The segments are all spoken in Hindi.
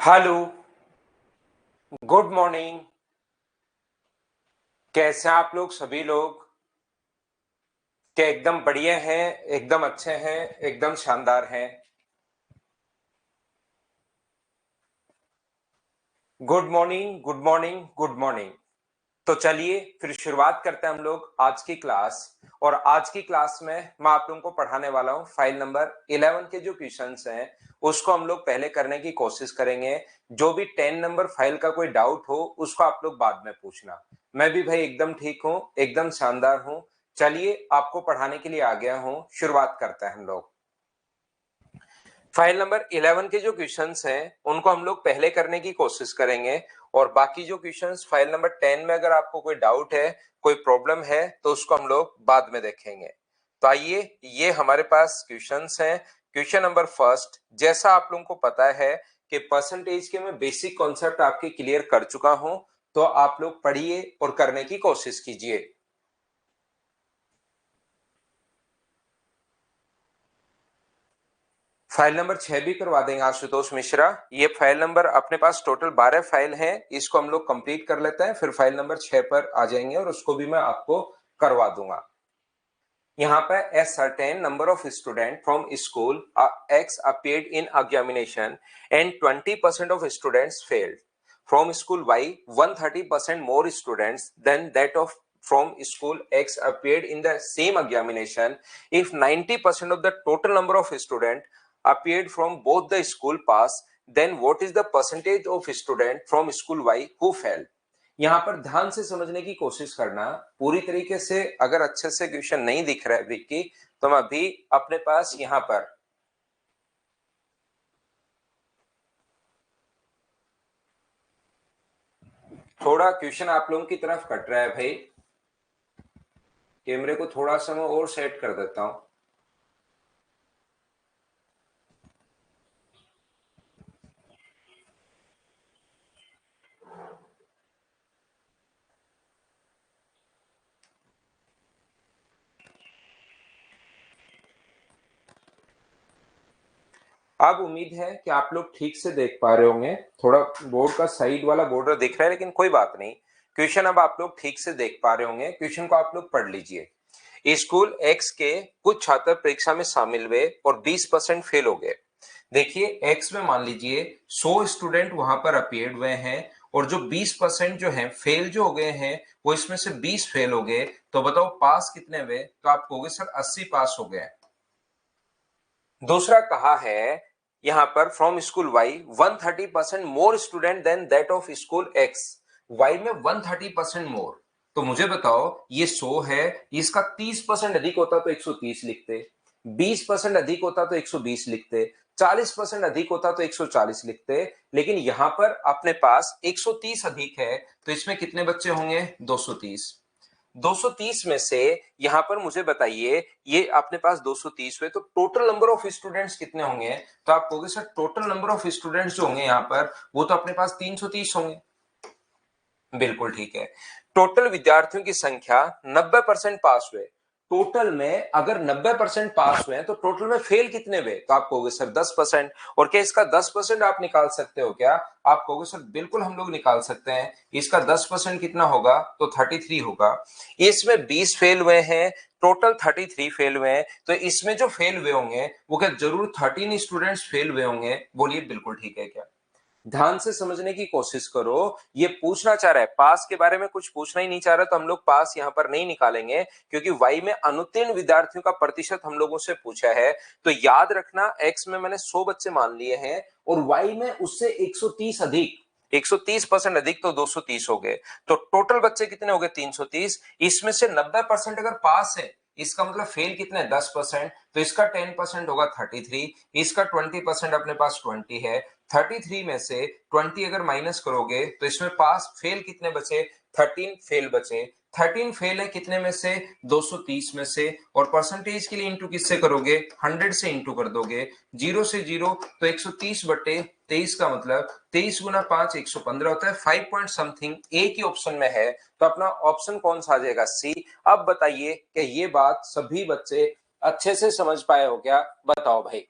Hello, good morning. कैसे हैं आप लोग सभी लोग? क्या एकदम बढ़िया हैं, एकदम अच्छे हैं, एकदम शानदार हैं? Good morning, good morning, good morning. तो चलिए फिर शुरुआत करते हैं हम लोग आज की क्लास। और आज की क्लास में मैं आप लोगों को पढ़ाने वाला हूं फाइल नंबर 11 के जो क्वेश्चंस हैं उसको हम लोग पहले करने की कोशिश करेंगे। जो भी 10 नंबर फाइल का कोई डाउट हो उसको आप लोग बाद में पूछना। मैं भी भाई एकदम ठीक हूं, एकदम शानदार हूं। चलिए आपको पढ़ाने के लिए आ गया हूं, शुरुआत करते हैं हम लोग। फाइल नंबर 11 के जो क्वेश्चंस हैं उनको हम लोग पहले करने की कोशिश करेंगे। और बाकी जो क्वेश्चंस फाइल नंबर 10 में अगर आपको कोई डाउट है, कोई प्रॉब्लम है, तो उसको हम लोग बाद में देखेंगे। तो आइए, ये हमारे पास क्वेश्चंस हैं। क्वेश्चन नंबर फर्स्ट, जैसा आप लोगों को पता है कि परसेंटेज के मैं बेसिक कॉन्सेप्ट आपके क्लियर कर चुका हूं, तो आप लोग पढ़िए और करने की कोशिश कीजिए। फाइल नंबर 6 भी करवा देंगे आशुतोष मिश्रा। ये फाइल नंबर अपने पास टोटल 12 फाइल हैं, इसको हम लोग कंप्लीट कर लेते हैं, फिर फाइल नंबर 6 पर आ जाएंगे और उसको भी मैं आपको करवा दूंगा। यहाँ पे a certain number of students from school X appeared in examination and 20% of students failed. From school Y, 130% more students than that of from school X appeared in the same examination. If 90% of the total number of students appeared from both the school pass, then what is the percentage of students from school Y who failed? यहाँ पर ध्यान से समझने की कोशिश करना पूरी तरीके से। अगर अच्छे से क्वेश्चन नहीं दिख रहा है विक्की, तो मैं अभी अपने पास यहाँ पर थोड़ा क्वेश्चन आप लोगों की तरफ कट रहा है भाई। कैमरे को थोड़ा सा मैं और सेट कर देता हूं। अब उम्मीद है कि आप लोग ठीक से देख पा रहे होंगे। थोड़ा बोर्ड का साइड वाला बॉर्डर दिख रहा है, लेकिन कोई बात नहीं। क्वेश्चन अब आप लोग ठीक से देख पा रहे होंगे। क्वेश्चन को आप लोग पढ़ लीजिए। स्कूल एक्स के कुछ छात्र परीक्षा में शामिल हुए और 20% फेल हो गए। देखिए, एक्स में मान लीजिए 100 स्टूडेंट वहां पर अपीयर्ड हुए हैं और जो 20% जो है फेल जो हो गए हैं, वो इसमें से 20 फेल हो गए। तो बताओ पास कितने हुए? तो आप कहोगे सर 80 पास हो गए। दूसरा कहा है यहां पर from school Y 130% more student than that of school X. Y में 130% मोर। तो मुझे बताओ, ये 100 है, इसका 30% अधिक होता तो 130 लिखते, 20% अधिक होता तो 120 लिखते, 40% अधिक होता तो 140 लिखते। लेकिन यहां पर अपने पास 130 अधिक है, तो इसमें कितने बच्चे होंगे? 230। 230 में से यहां पर मुझे बताइए, ये अपने पास 230 हुए, तो टोटल नंबर ऑफ स्टूडेंट्स कितने होंगे? तो आप कहोगे sir total number of students जो होंगे यहां पर, वो तो अपने पास 330 होंगे। बिल्कुल ठीक है। टोटल विद्यार्थियों की संख्या 90% पास हुए। टोटल में अगर 90% पास हुए हैं, तो टोटल में फेल कितने हुए? तो आप कहोगे सर 10%। और क्या इसका 10% आप निकाल सकते हो क्या? आप कहोगे सर बिल्कुल हम लोग निकाल सकते हैं। इसका 10% कितना होगा? तो 33 होगा। इसमें 20 फेल हुए हैं, टोटल 33 फेल हुए हैं, तो इसमें जो फेल हुए होंगे वो क्या जरूर 13 स्टूडेंट्स फेल हुए होंगे? बोलिए बिल्कुल ठीक है क्या? ध्यान से समझने की कोशिश करो। ये पूछना चाह रहा है, पास के बारे में कुछ पूछना ही नहीं चाह रहा, तो हम लोग पास यहां पर नहीं निकालेंगे, क्योंकि वाई में अनुत्तीर्ण विद्यार्थियों का प्रतिशत हम लोगों से पूछा है। तो याद रखना, एक्स में मैंने 100 बच्चे मान लिए हैं और वाई में उससे 130 अधिक, 130% अधिक, तो 230 हो गए। तो टोटल बच्चे कितने हो गए? 330। इसमें से 90% अगर पास है, इसका मतलब फेल कितने? 10%। तो इसका 10% होगा 33, इसका 20% अपने पास 20 है। 33 में से 20 अगर माइनस करोगे, तो इसमें पास फेल कितने बचे? 13 फेल बचे। 13 फेल है कितने में से? 230 में से। और परसेंटेज के लिए इंटू किससे करोगे? 100 से इंटू कर दोगे। 0 से 0, तो 130 बटे 23 का मतलब 23 गुना 5 115 होता है। 5 पॉइंट समथिंग एक ही ऑप्शन में है, तो अपना ऑप्शन कौन सा आ जाएगा? सी। अब बताइए कि ये बात सभी बच्चे अच्छे से समझ पाए हो क्या? बताओ भाई।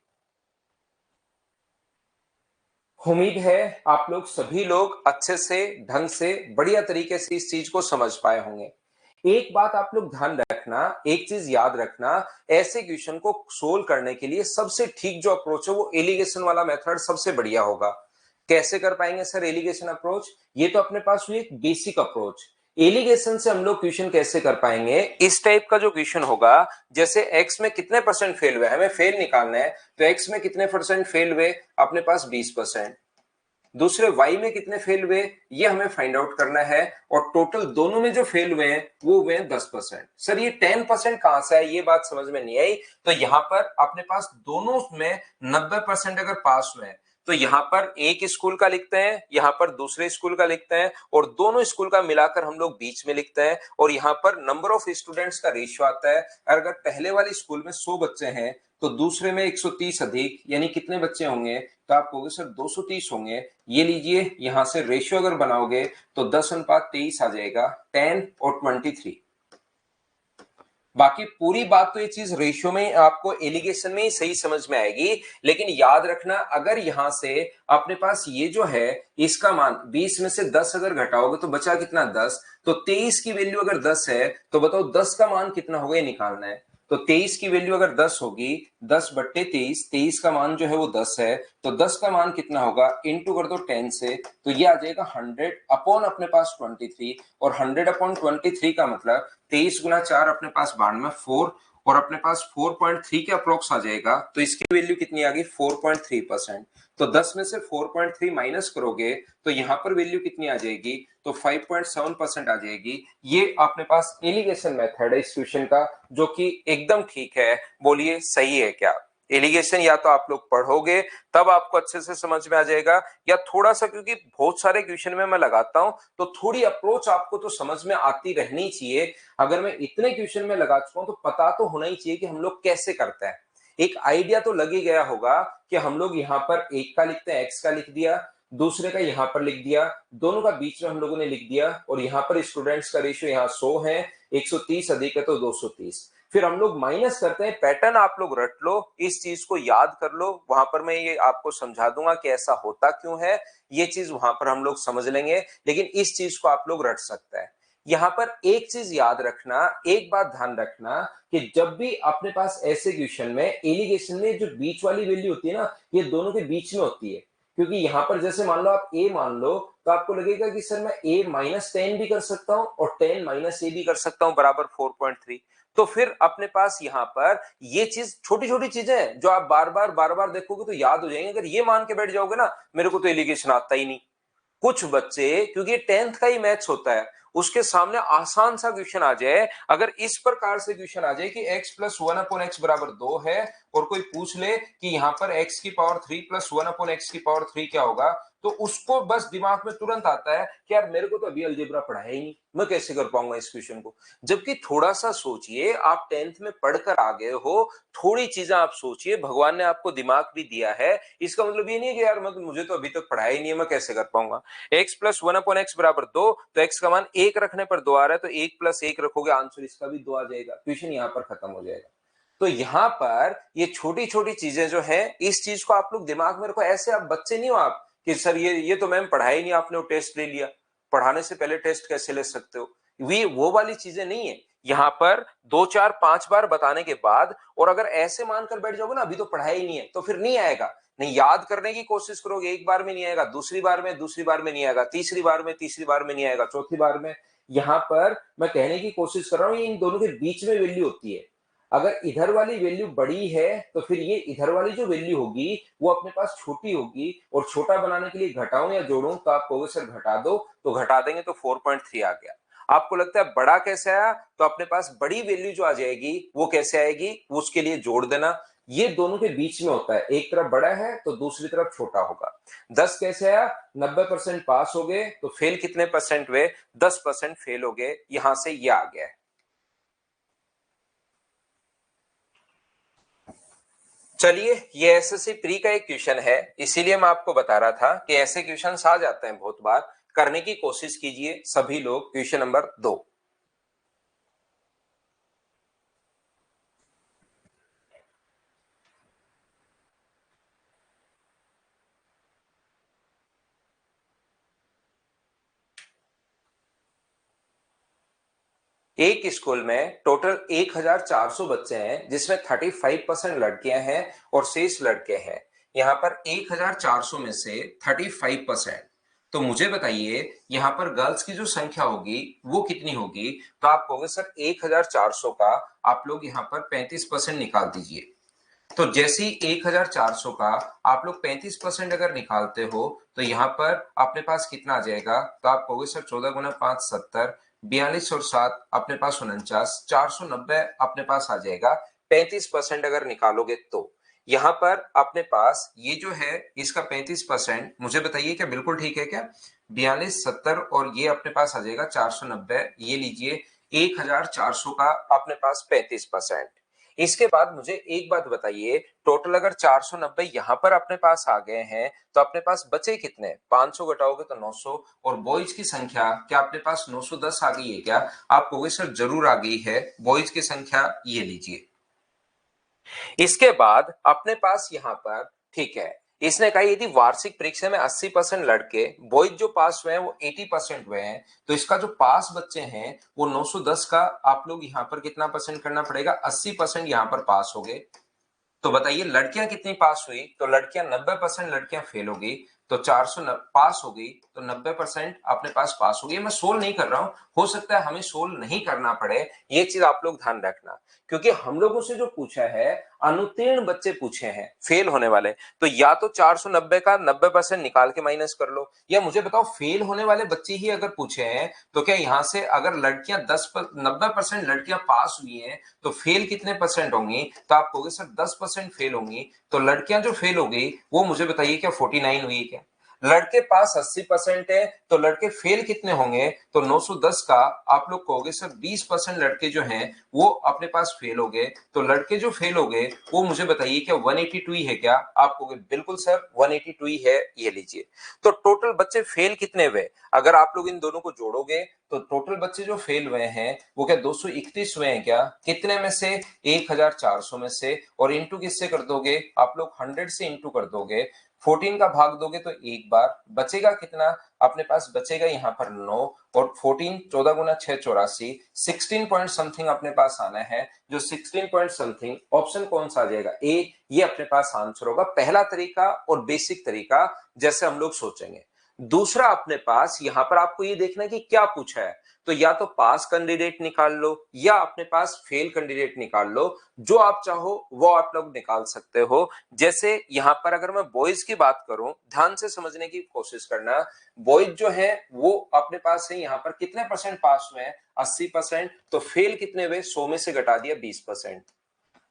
उम्मीद है आप लोग सभी लोग अच्छे से, ढंग से, बढ़िया तरीके से इस चीज को समझ पाए होंगे। एक बात आप लोग ध्यान रखना, एक चीज याद रखना, ऐसे क्वेश्चन को सोल्व करने के लिए सबसे ठीक जो अप्रोच है वो एलिगेशन वाला मेथड सबसे बढ़िया होगा। कैसे कर पाएंगे सर एलिगेशन अप्रोच? ये तो अपने पास हुई एक बेसिक अप्रोच। एलिगेशन से हम लोग क्वेश्चन कैसे कर पाएंगे? इस टाइप का जो क्वेश्चन होगा, जैसे एक्स में कितने परसेंट फेल हुए, हमें फेल निकालना है, तो एक्स में कितने परसेंट फेल हुए, अपने पास 20%। दूसरे वाई में कितने फेल हुए, ये हमें फाइंड आउट करना है, और टोटल दोनों में जो फेल हुए हैं वो हुए हैं 10%। सर ये 10% कहां से है, ये बात समझ में नहीं आई। तो यहां पर अपने पास दोनों में 90% अगर पास हुए हैं, तो यहां पर एक स्कूल का लिखते हैं, यहां पर दूसरे स्कूल का लिखते हैं, और दोनों स्कूल का मिलाकर हम लोग बीच में लिखते हैं, और यहां पर नंबर ऑफ स्टूडेंट्स का रेशियो आता है। अगर पहले वाले स्कूल में 100 बच्चे हैं, तो दूसरे में 130 अधिक, यानी कितने बच्चे होंगे, तो आप कहोगे सर 230 होंगे। ये लीजिए, यहां से रेशियो अगर बनाओगे तो 10:23 आ जाएगा, 10 और 23। बाकी पूरी बात तो ये चीज रेशियो में आपको एलिगेशन में ही सही समझ में आएगी, लेकिन याद रखना अगर यहां से अपने पास ये जो है इसका मान 20 में से 10 अगर घटाओगे तो बचा कितना, 10। तो 23 की वैल्यू अगर 10 है तो बताओ 10 का मान कितना होगा, ये निकालना है। तो 23 की वैल्यू अगर 10 होगी, 10/23, 23 का मान जो है वो 10 है, तो 10 का मान कितना होगा, इंटू कर दो 10 से, तो ये आ जाएगा 100 अपॉन अपने पास 23। और 100/23 का मतलब 23 × 4 अपने पास 92, 4, और अपने पास 4.3 के अप्रोक्स आ जाएगा, तो इसकी वैल्यू कितनी आ गई, 4.3%। तो 10 में से 4.3 माइनस करोगे तो यहां पर वैल्यू कितनी आ जाएगी, तो 5.7% आ जाएगी। ये अपने पास एलिगेशन मेथड है इस क्वेश्चन का, जो कि एकदम ठीक है। बोलिए सही है क्या? एलिगेशन या तो आप लोग पढ़ोगे तब आपको अच्छे से समझ में आ जाएगा, या थोड़ा सा, क्योंकि बहुत सारे क्वेश्चन में मैं लगाता हूं तो थोड़ी अप्रोच आपको तो समझ में आती रहनी चाहिए। अगर मैं इतने क्वेश्चन में लगा चुका हूं तो पता तो होना ही चाहिए कि हम लोग कैसे करते हैं। एक आइडिया तो लग ही गया होगा कि हम लोग यहाँ पर एक का लिखते हैं, एक्स का लिख दिया, दूसरे का यहाँ पर लिख दिया, दोनों का बीच में हम लोगों ने लिख दिया, और यहाँ पर स्टूडेंट्स का रेशियो यहाँ 100 है, 130 अधिक है तो 230। फिर हम लोग माइनस करते हैं, पैटर्न आप लोग रट लो, इस चीज को याद कर लो, वहां पर मैं ये आपको समझा दूंगा कि ऐसा होता क्यों है, ये चीज वहां पर हम लोग समझ लेंगे, लेकिन इस चीज को आप लोग रट सकते हैं। यहां पर एक चीज याद रखना, एक बात ध्यान रखना, कि जब भी अपने पास ऐसे क्वेश्चन में एलिगेशन में जो बीच वाली वैल्यू होती है ना, ये दोनों के बीच में होती है। क्योंकि यहां पर जैसे मान लो आप ए मान लो, तो आपको लगेगा कि सर मैं ए -10 भी कर सकता हूं और 10 - a भी कर सकता हूं बराबर 4.3। तो फिर अपने पास यहां पर ये चीज, छोटी छोटी चीजें हैं जो आप बार बार देखोगे तो याद हो जाएंगे। अगर ये मान के बैठ जाओगे ना मेरे को तो एलिगेशन आता ही नहीं। कुछ बच्चे, क्योंकि 10th का ही मैथ्स होता है, उसके सामने आसान सा क्वेश्चन आ जाए, अगर इस प्रकार से क्वेश्चन आ जाए कि x+1/x बराबर 2 है, और कोई पूछ ले कि यहां पर x³ + 1/x³ क्या होगा, तो उसको बस दिमाग में तुरंत आता है कि यार मेरे को तो अभी अलजेब्रा पढ़ा ही नहीं, मैं कैसे कर पाऊंगा इस क्वेश्चन को। जबकि थोड़ा सा सोचिए, आप 10th में पढ़कर आ गए हो, थोड़ी चीजें आप सोचिए, भगवान ने आपको दिमाग भी दिया है, इसका मतलब ये नहीं है कि यार मुझे तो अभी तक पढ़ा ही नहीं है, मैं कैसे कर पाऊंगा। x+1/x बराबर 2, तो x का मान 1 रखने पर 2 आ रहा है, तो 1 + 1 रखोगे, आंसर इसका भी 2 आ जाएगा, क्वेश्चन यहां पर खत्म हो जाएगा। तो यहां पर ये छोटी छोटी चीजें जो है, इस चीज को आप लोग दिमाग में रखो। ऐसे आप बच्चे नहीं हो आप कि सर ये तो मैम पढ़ा ही नहीं, आपने वो टेस्ट ले लिया, पढ़ाने से पहले टेस्ट कैसे ले सकते हो, वो वाली चीजें नहीं है। यहां पर 2 4 5 बार बताने के बाद, और अगर ऐसे मानकर बैठ जाओगे ना अभी तो पढ़ाई नहीं है, तो फिर नहीं आएगा। नहीं, याद करने की कोशिश करोगे, एक बार में नहीं आएगा, दूसरी बार में नहीं आएगा, तीसरी बार में नहीं आएगा, चौथी बार में। यहां पर मैं कहने की कोशिश कर रहा हूं, ये इन दोनों के बीच में वैल्यू होती है। अगर इधर वाली वैल्यू बड़ी है तो फिर ये इधर वाली जो वैल्यू होगी वो अपने पास छोटी होगी, और छोटा बनाने के लिए घटाऊं या जोड़ूं, तो आप कहोगे सर घटा दो, तो घटा देंगे तो 4.3 आ गया। आपको लगता है बड़ा कैसे आया, तो अपने पास बड़ी वैल्यू जो आ जाएगी वो कैसे आएगी, उसके लिए जोड़ देना। ये दोनों के बीच में होता है, एक तरफ बड़ा है तो दूसरी तरफ छोटा होगा। 10 कैसे आया, 90% पास हो गए, तो फेल कितने परसेंट हुए, 10% फेल हो गए, यहां से ये आ गया है। चलिए, ये एसएससी प्री का एक क्वेश्चन है, इसीलिए मैं आपको बता रहा था कि ऐसे क्वेश्चन आ जाते हैं बहुत बार, करने की कोशिश कीजिए सभी लोग। क्वेश्चन नंबर 2, एक स्कूल में टोटल 1400 बच्चे हैं, जिसमें 35% लड़कियां हैं और शेष लड़के हैं। यहाँ पर 1400 में से 35%, तो मुझे बताइए यहाँ पर गर्ल्स की जो संख्या होगी वो कितनी होगी। तो आप कहोगे सर 1400 का आप लोग यहाँ पर 35% निकाल दीजिए। तो जैसे ही 1400 का आप लोग 35% अगर निकालते हो तो यहाँ पर अपने पास कितना आ जाएगा। तो आप कहोगे सर 14 गुना 5 70, 42 और 7 अपने पास 49, 490 अपने पास आ जाएगा 35% अगर निकालोगे। तो यहाँ पर अपने पास ये जो है इसका 35%, मुझे बताइए क्या बिल्कुल ठीक है क्या। 42 70 और ये अपने पास आ जाएगा 490, ये लीजिए 1400 का अपने पास 35%। इसके बाद मुझे एक बात बताइए, टोटल अगर 490 यहां पर अपने पास आ गए हैं तो अपने पास बचे कितने। 500 घटाओगे तो 900, और बॉयज की संख्या क्या अपने पास 910 आ गई है क्या। आप कहोगे सर जरूर आ गई है, बॉयज की संख्या ये लीजिए। इसके बाद अपने पास यहाँ पर ठीक है, इसने कहा यदि वार्षिक परीक्षा में 80% लड़के बॉयज जो पास हुए हैं वो 80% हुए हैं, तो इसका जो पास बच्चे हैं वो 910 का आप लोग यहाँ पर कितना परसेंट करना पड़ेगा, 80% यहाँ पर पास हो गए। तो बताइए लड़कियां कितनी पास हुई। तो लड़कियां 90% लड़कियां फेल हो गई, तो 400 पास हो गई, तो 90% अपने पास हो गई। मैं सोल्व नहीं कर रहा हूं, हो सकता है हमें सोल्व नहीं करना पड़े, ये चीज आप लोग ध्यान रखना। क्योंकि हम लोगों से जो पूछा है अनुत्तीर्ण बच्चे पूछे हैं, फेल होने वाले, तो या तो 490 का 90% निकाल के माइनस कर लो, या मुझे बताओ फेल होने वाले बच्चे ही अगर पूछे हैं तो क्या यहां से अगर लड़कियां 90% लड़कियां पास हुई हैं तो फेल कितने परसेंट होंगी। तो आप कहोगे सर 10% फेल होंगी, तो लड़कियां जो फेल हो गई वो मुझे बताइए क्या 49 हुई क्या। लड़के पास 80% है तो लड़के फेल कितने होंगे। तो 910 का आप लोग कहोगे सर 20% लड़के जो हैं वो अपने पास फेल हो गए, तो लड़के जो फेल हो गए वो मुझे बताइए क्या 182 ही है क्या। आप कहोगे बिल्कुल सर 182 ही है, ये लीजिए। तो टोटल बच्चे फेल कितने हुए, अगर आप लोग इन दोनों को जोड़ोगे तो टोटल बच्चे जो फेल हुए हैं वो क्या 231 हुए हैं क्या, कितने में से 1400 में से, और इंटू किससे कर दोगे आप लोग 100 से इंटू कर दोगे, 14 का भाग दोगे तो एक बार बचेगा कितना अपने पास, बचेगा यहाँ पर 9, और 14 14 गुना 6 84, 16 पॉइंट समथिंग अपने पास आना है, जो 16 पॉइंट समथिंग ऑप्शन कौन सा आ जाएगा ए, ये अपने पास आंसर होगा। पहला तरीका और बेसिक तरीका जैसे हम लोग सोचेंगे। दूसरा अपने पास यहां पर आपको ये देखना है कि क्या पूछा है, तो या तो पास कैंडिडेट निकाल लो या अपने पास फेल कैंडिडेट निकाल लो, जो आप चाहो वो आप लोग निकाल सकते हो। जैसे यहां पर अगर मैं बॉयज की बात करूं, ध्यान से समझने की कोशिश करना, बॉयज जो है वो अपने पास है यहाँ पर कितने परसेंट पास हुए हैं 80%, तो फेल कितने हुए 100 में से घटा दिया 20%।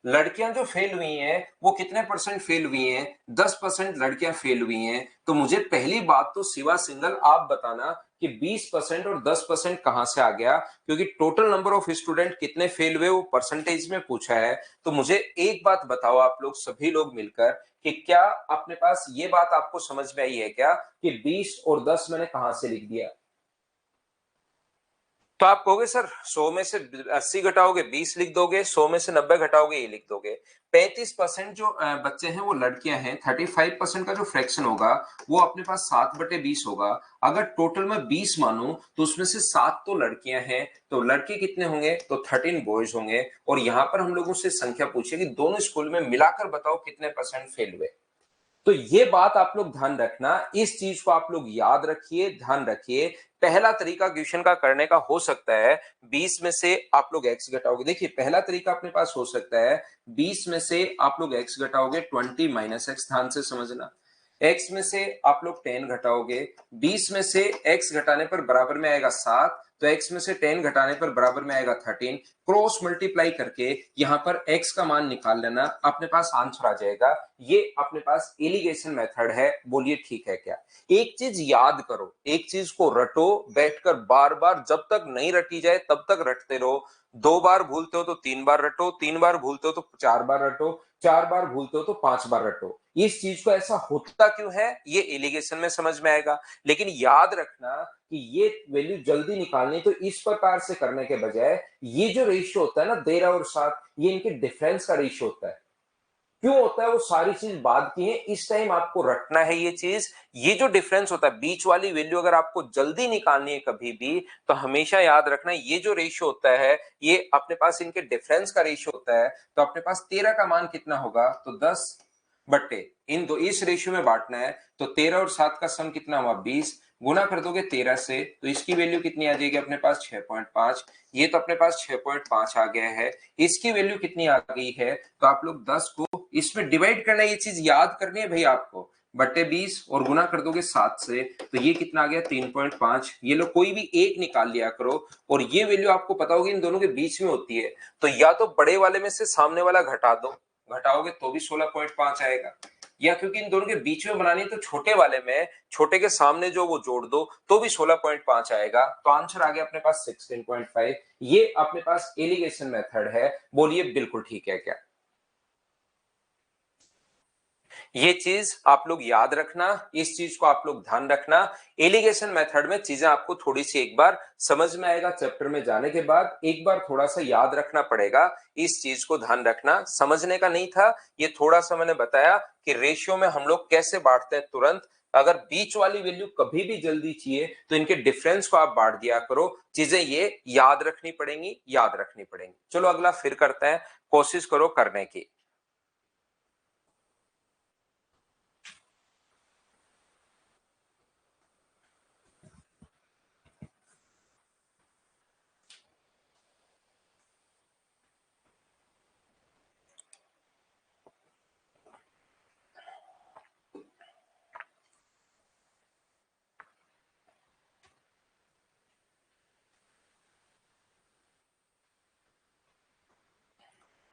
लड़कियां जो फेल हुई हैं वो कितने परसेंट फेल हुई हैं, 10% लड़कियां फेल हुई हैं। तो मुझे पहली बात तो सिवा सिंगल आप बताना कि 20% और 10% कहां से आ गया, क्योंकि टोटल नंबर ऑफ स्टूडेंट कितने फेल हुए वो परसेंटेज में पूछा है। तो मुझे एक बात बताओ आप लोग सभी लोग मिलकर कि क्या अपने पास ये बात आपको समझ में आई है क्या कि 20 और 10 मैंने कहां से लिख दिया। तो आप कहोगे सर 100 में से 80 घटाओगे 20 लिख दोगे, 100 में से 90 घटाओगे ये लिख दोगे। 35% जो बच्चे हैं वो लड़कियां हैं, 35% का जो फ्रैक्शन होगा वो अपने पास 7/20 होगा। अगर टोटल में 20 मानूं तो उसमें से 7 तो लड़कियां हैं, तो लड़के कितने होंगे तो 13 बॉयज होंगे। और यहां पर हम लोगों से संख्या पूछी कि दोनों स्कूल में मिलाकर बताओ कितने परसेंट फेल हुए। तो ये बात आप लोग ध्यान रखना, इस चीज को आप लोग याद रखिए, ध्यान रखिए। पहला तरीका क्वेश्चन का करने का हो सकता है 20 में से आप लोग x घटाओगे, देखिए पहला तरीका अपने पास हो सकता है 20 में से आप लोग x घटाओगे 20 माइनस एक्स, ध्यान से समझना। x में से आप लोग 10 घटाओगे, 20 में से x घटाने पर बराबर में आएगा 7, तो x में से 10 घटाने पर बराबर में आएगा 13। क्रॉस मल्टीप्लाई करके यहां पर x का मान निकाल लेना, अपने पास आंसर आ जाएगा। ये अपने पास एलिगेशन मेथड है, बोलिए ठीक है क्या। एक चीज याद करो, एक चीज को रटो बैठकर बार बार, जब तक नहीं रटी जाए तब तक रटते रहो। 2 बार भूलते हो तो 3 बार रटो, 3 बार भूलते हो तो 4 बार रटो, 4 बार भूलते हो तो 5 बार रटो। इस चीज को ऐसा होता क्यों है ये एलिगेशन में समझ में आएगा। लेकिन याद रखना कि ये वैल्यू जल्दी निकालनी तो इस प्रकार से करने के बजाय ये जो रेशियो होता है ना 13 और 7, ये इनके डिफरेंस का रेशियो होता है। क्यों होता है वो सारी चीज बाद की है, इस टाइम आपको रखना है ये चीज। ये जो डिफरेंस होता है बीच वाली वैल्यू अगर आपको जल्दी निकालनी है कभी भी, तो हमेशा याद रखना ये जो रेशियो होता है ये अपने पास इनके डिफरेंस का रेशियो होता है। तो अपने पास 13 का मान कितना होगा, तो 10 बट्टे इन दो इस रेशियो में बांटना है। तो 13 और 7 का सम कितना हुआ 20, गुना कर दोगे 13 से तो इसकी वैल्यू कितनी आ जाएगी अपने पास 6.5। ये तो अपने पास 6.5 आ गया है। इसकी वैल्यू कितनी आ गई है, तो आप लोग 10 को इसमें डिवाइड करना है, ये चीज याद करनी है भाई आपको। बट्टे 20 और गुना कर दोगे 7 से तो ये कितना आ गया 3.5। ये लोग कोई भी एक निकाल लिया करो और ये वैल्यू आपको पता होगी इन दोनों के बीच में होती है। तो या तो बड़े वाले में से सामने वाला घटा दो, घटाओगे तो भी 16.5 आएगा, या क्योंकि इन दोनों के बीच में बनानी है तो छोटे वाले में छोटे के सामने जो वो जोड़ दो तो भी 16.5 आएगा। तो आंसर आ गया अपने पास 16.5। ये अपने पास एलिगेशन मेथड है, बोलिए बिल्कुल ठीक है क्या। ये चीज आप लोग याद रखना, इस चीज को आप लोग ध्यान रखना। एलिगेशन मेथड में चीजें आपको थोड़ी सी एक बार समझ में आएगा, चैप्टर में जाने के बाद एक बार थोड़ा सा याद रखना पड़ेगा। इस चीज को ध्यान रखना, समझने का नहीं था ये, थोड़ा सा मैंने बताया कि रेशियो में हम लोग कैसे बांटते हैं तुरंत। अगर बीच वाली वैल्यू कभी भी जल्दी चाहिए तो इनके डिफरेंस को आप बांट दिया करो, चीजें ये याद रखनी पड़ेंगी, याद रखनी पड़ेंगी। चलो अगला फिर करते हैं, कोशिश करो करने की।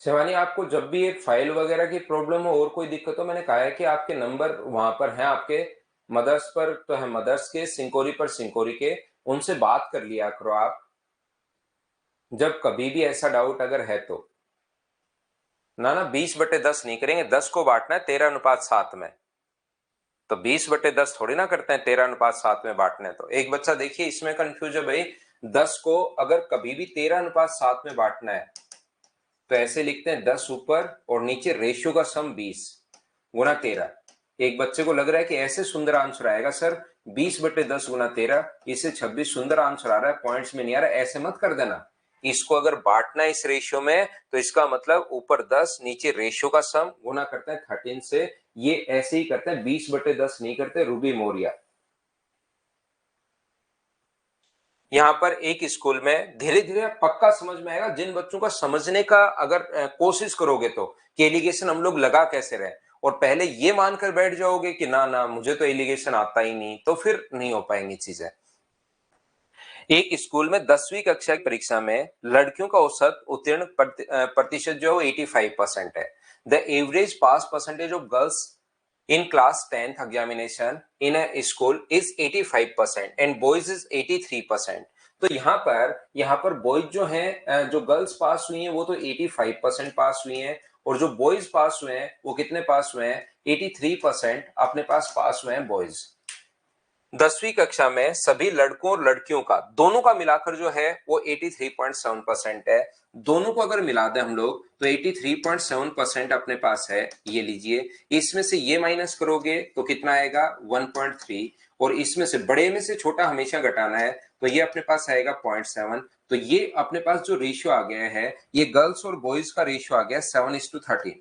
शिवानी आपको जब भी एक फाइल वगैरह की प्रॉब्लम हो और कोई दिक्कत हो, मैंने कहा है कि आपके नंबर वहां पर हैं, आपके मदर्स पर तो है मदर्स के, सिंकोरी पर सिंकोरी के, उनसे बात कर लिया करो आप जब कभी भी ऐसा डाउट अगर है तो। ना ना 20/10 नहीं करेंगे, 10 को बांटना है 13:7 में। तो 20/10 थोड़ी ना करते हैं, 13:7 में बांटने। तो एक बच्चा देखिए इसमें कंफ्यूज है भाई, 10 को अगर कभी भी 13:7 में बांटना है तो ऐसे लिखते हैं 10 ऊपर और नीचे रेशियो का सम 20 गुना 13। एक बच्चे को लग रहा है कि ऐसे सुंदर आंसर आएगा सर 20/10 गुना 13, इससे 26 सुंदर आंसर आ रहा है, पॉइंट्स में नहीं आ रहा है, ऐसे मत कर देना। इसको अगर बांटना है इस रेशियो में तो इसका मतलब ऊपर 10 नीचे रेशियो का सम गुना करते हैं 13 से। ये ऐसे ही करते हैं, 20/10 नहीं करते रूबी मोरिया। यहाँ पर एक स्कूल में धीरे धीरे पक्का समझ में आएगा, जिन बच्चों का समझने का अगर कोशिश करोगे तो कि एलिगेशन हम लोग लगा कैसे रहे, और पहले ये मानकर बैठ जाओगे कि ना ना मुझे तो एलिगेशन आता ही नहीं, तो फिर नहीं हो पाएंगी चीजें। एक स्कूल में 10वीं कक्षा की परीक्षा में लड़कियों का औसत उत्तीर्ण प्रतिशत जो है वो 85% है। The average pass percentage of girls in class 10th examination in a school is 85% and boys is 83%। तो यहाँ पर बॉयज जो हैं, जो गर्ल्स पास हुई हैं वो तो 85% पास हुई हैं, और जो बॉयज पास हुए हैं वो कितने पास हुए हैं, 83% अपने पास पास हुए हैं बॉयज। 10वीं कक्षा में सभी लड़कों और लड़कियों का दोनों का मिलाकर जो है वो 83.7% है। दोनों को अगर मिला दें हम लोग तो 83.7% अपने पास है, ये लीजिए। इसमें से ये माइनस करोगे तो कितना आएगा 1.3, और इसमें से बड़े में से छोटा हमेशा घटाना है तो ये अपने पास आएगा 0.7। तो ये अपने पास जो रेशियो आ गया है ये गर्ल्स और बॉयज का रेशियो आ गया 7:13।